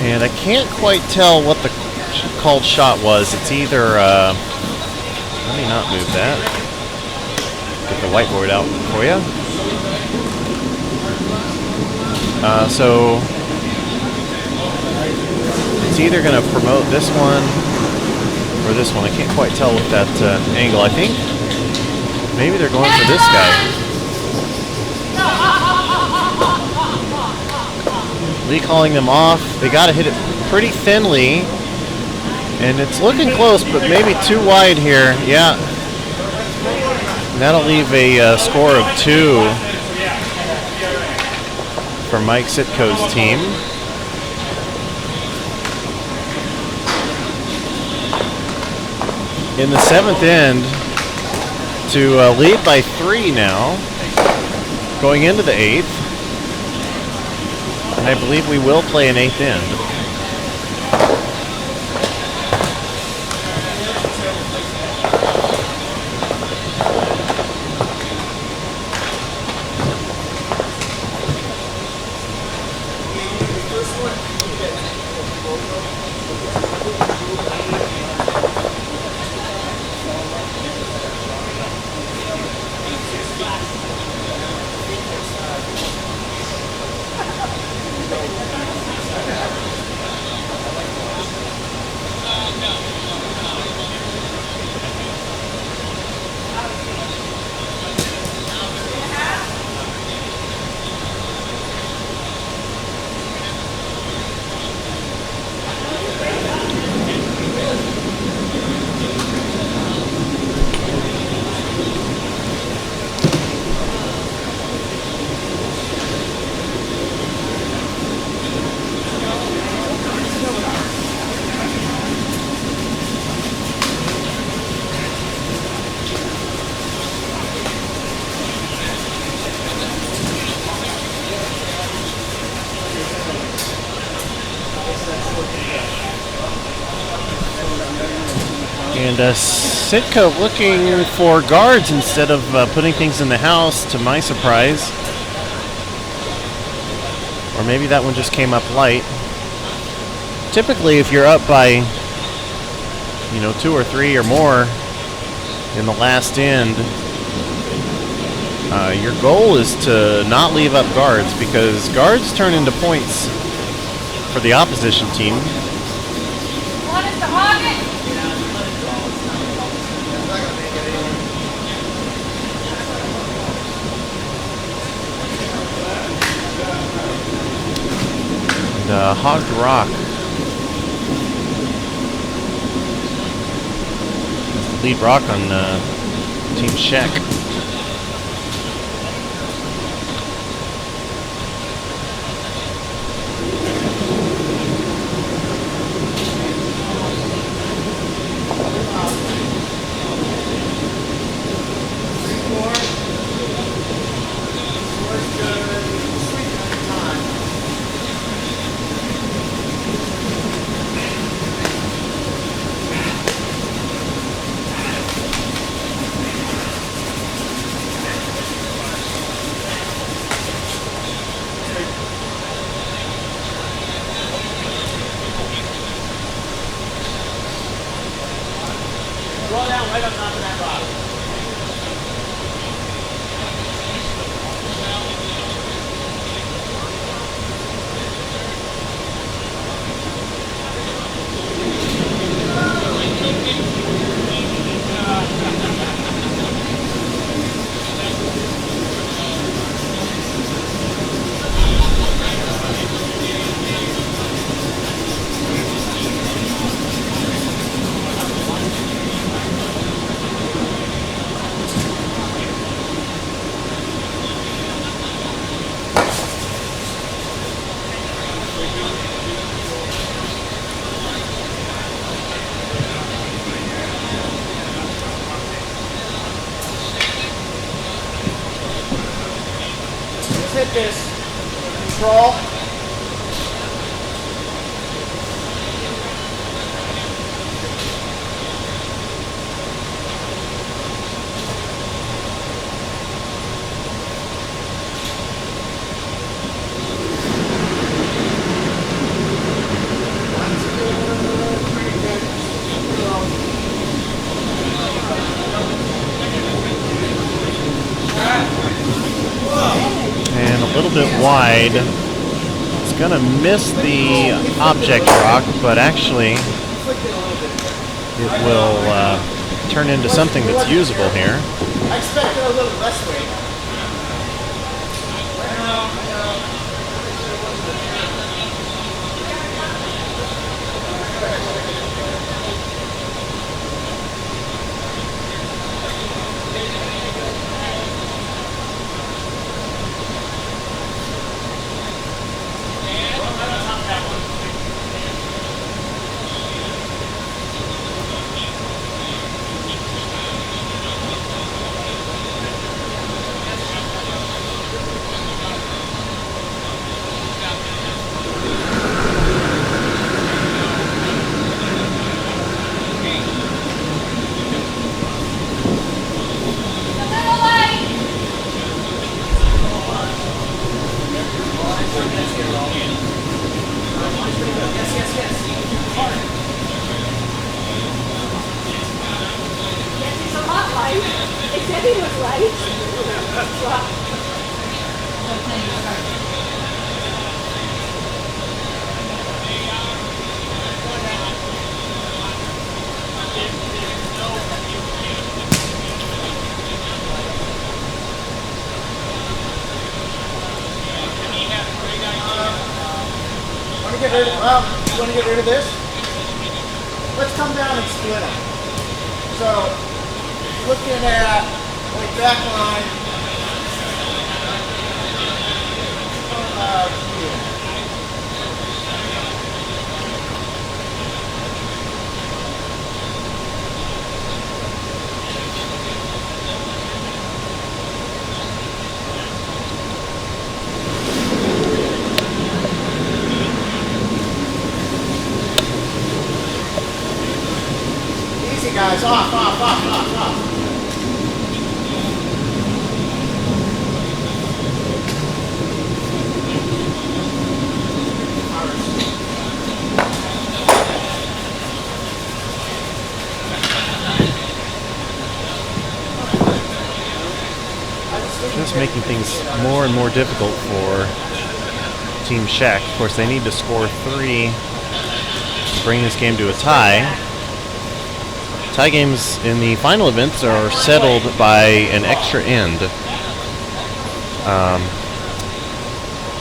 And I can't quite tell what the called shot was. It's either, let me not move that. Get the whiteboard out for you. So it's either going to promote this one or this one. I can't quite tell with that angle. I think maybe they're going for this guy. Lee calling them off. They got to hit it pretty thinly. And it's looking close, but maybe too wide here. Yeah. And that'll leave a score of 2 for Mike Sitco's team. In the 7th end, to lead by 3 now, going into the 8th. And I believe we will play an 8th end. And Sitco looking for guards instead of putting things in the house, to my surprise. Or maybe that one just came up light. Typically, if you're up by, 2 or 3 or more in the last end, your goal is to not leave up guards, because guards turn into points for the opposition team. Want us to hog it? Hogged rock. lead rock on Team Sheck. Roll down right on top of that rock. Hit this. Control. And a little bit wide. It's gonna miss the object rock, but actually it will turn into something that's usable here. I expected a little less weight. It said he was right. Want to get rid of? Well, you want to get rid of this? Let's come down and split them. So, looking at like back line. Here. Easy guys, off. Just making things more and more difficult for Team Sheck. Of course, they need to score 3 to bring this game to a tie. Tie games in the final events are settled by an extra end.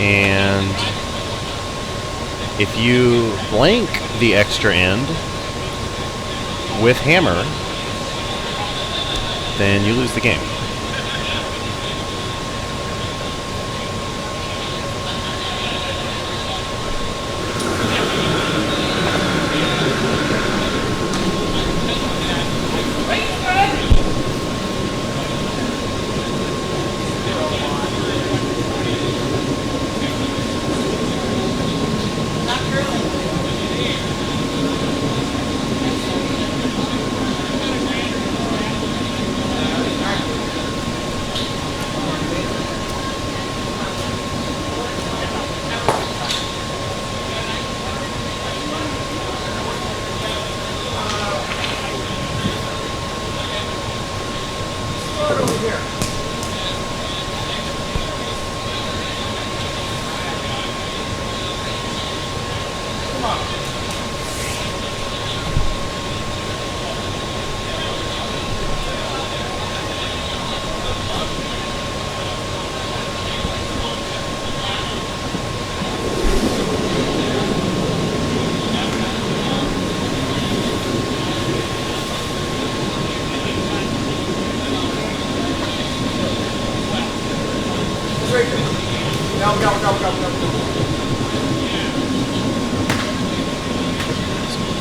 And if you blank the extra end with hammer, then you lose the game.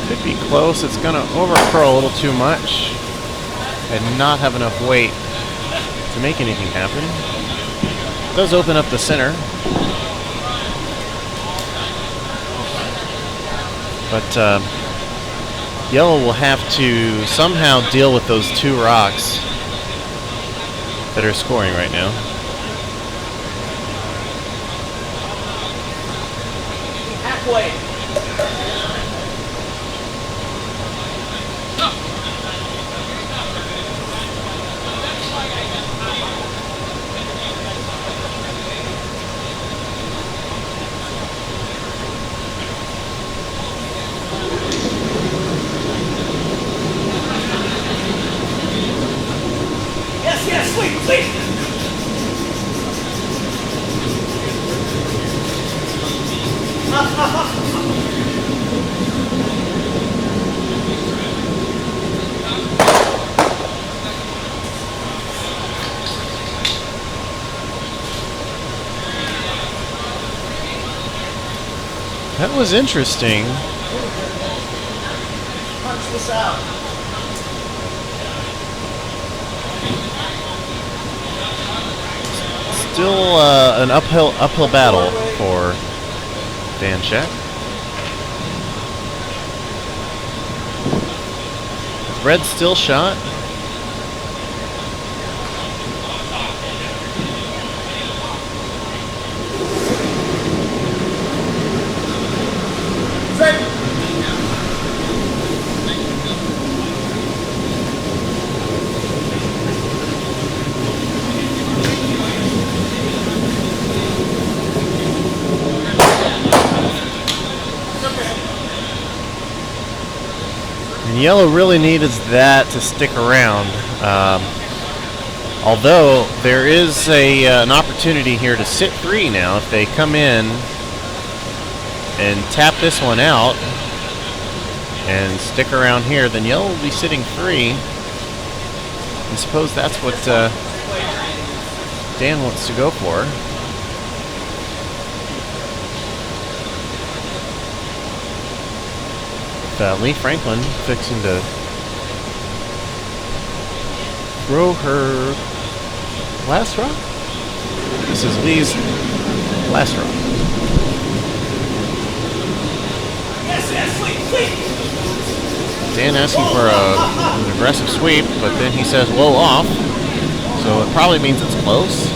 Could be close. It's going to overcurl a little too much and not have enough weight to make anything happen. It does open up the center, but yellow will have to somehow deal with those two rocks that are scoring right now. Halfway. Yes, sweep, sweep. That was interesting. Punch this out. Still an uphill battle for Dan Sheck. Red still shot. Yellow really needs that to stick around. Although there is an opportunity here to sit three now. If they come in and tap this one out and stick around here, then yellow will be sitting three. I suppose that's what Dan wants to go for. Lee Franklin fixing to throw her last rock. This is Lee's last rock. Yes, sweep, sweep. Dan asking for an aggressive sweep, but then he says low off, so it probably means it's close.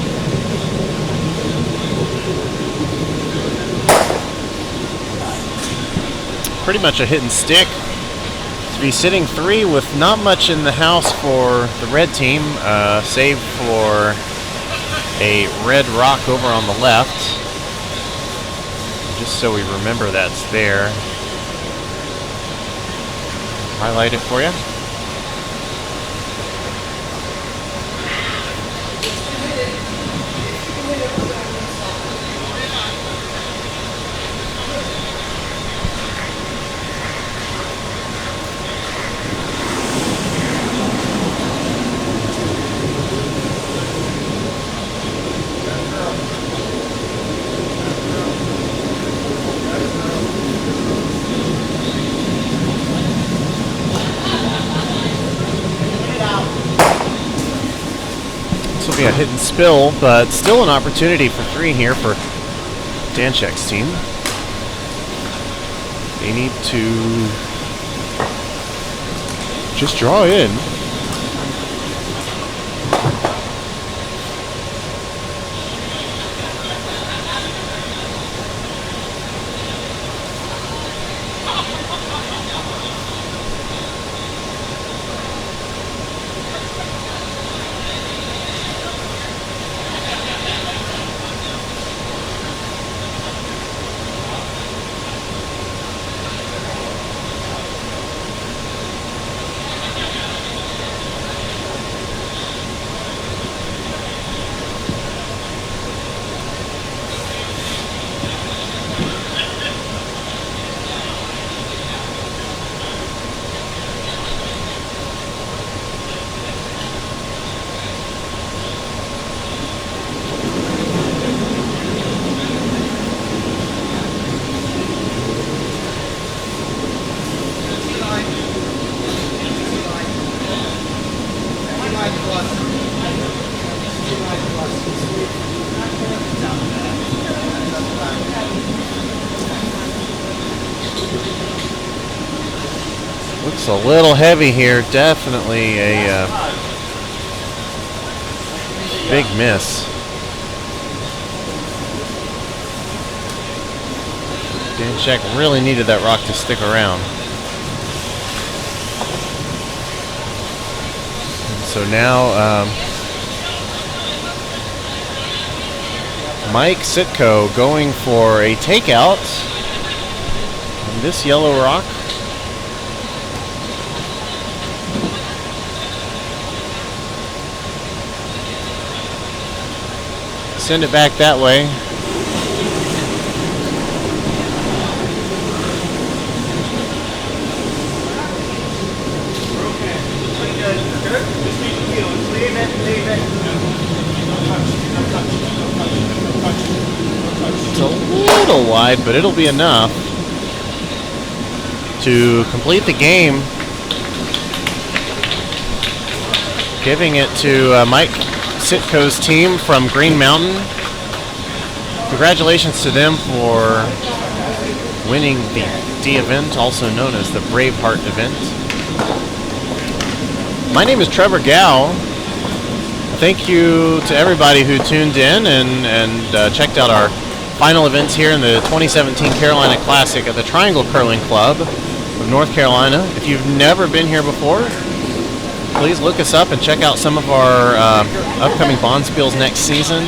Pretty much a hit and stick to be sitting three with not much in the house for the red team, save for a red rock over on the left. Just so we remember that's there. Highlight it for you. This will be a hit and spill, but still an opportunity for 3 here for Danczak's team. They need to just draw in. Looks a little heavy here. Definitely a big miss. Danczak really needed that rock to stick around. And so now Mike Sitko going for a takeout on this yellow rock. Send it back that way. It's a little wide, but it'll be enough to complete the game. Giving it to Mike Sitko's team from Green Mountain. Congratulations to them for winning the D event, also known as the Braveheart event. My name is Trevor Gow. Thank you to everybody who tuned in and checked out our final events here in the 2017 Carolina Classic at the Triangle Curling Club of North Carolina. If you've never been here before, please look us up and check out some of our upcoming Bonspiels next season.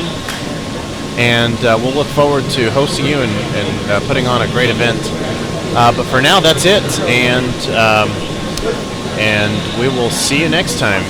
And we'll look forward to hosting you and putting on a great event. But for now, that's it. And we will see you next time.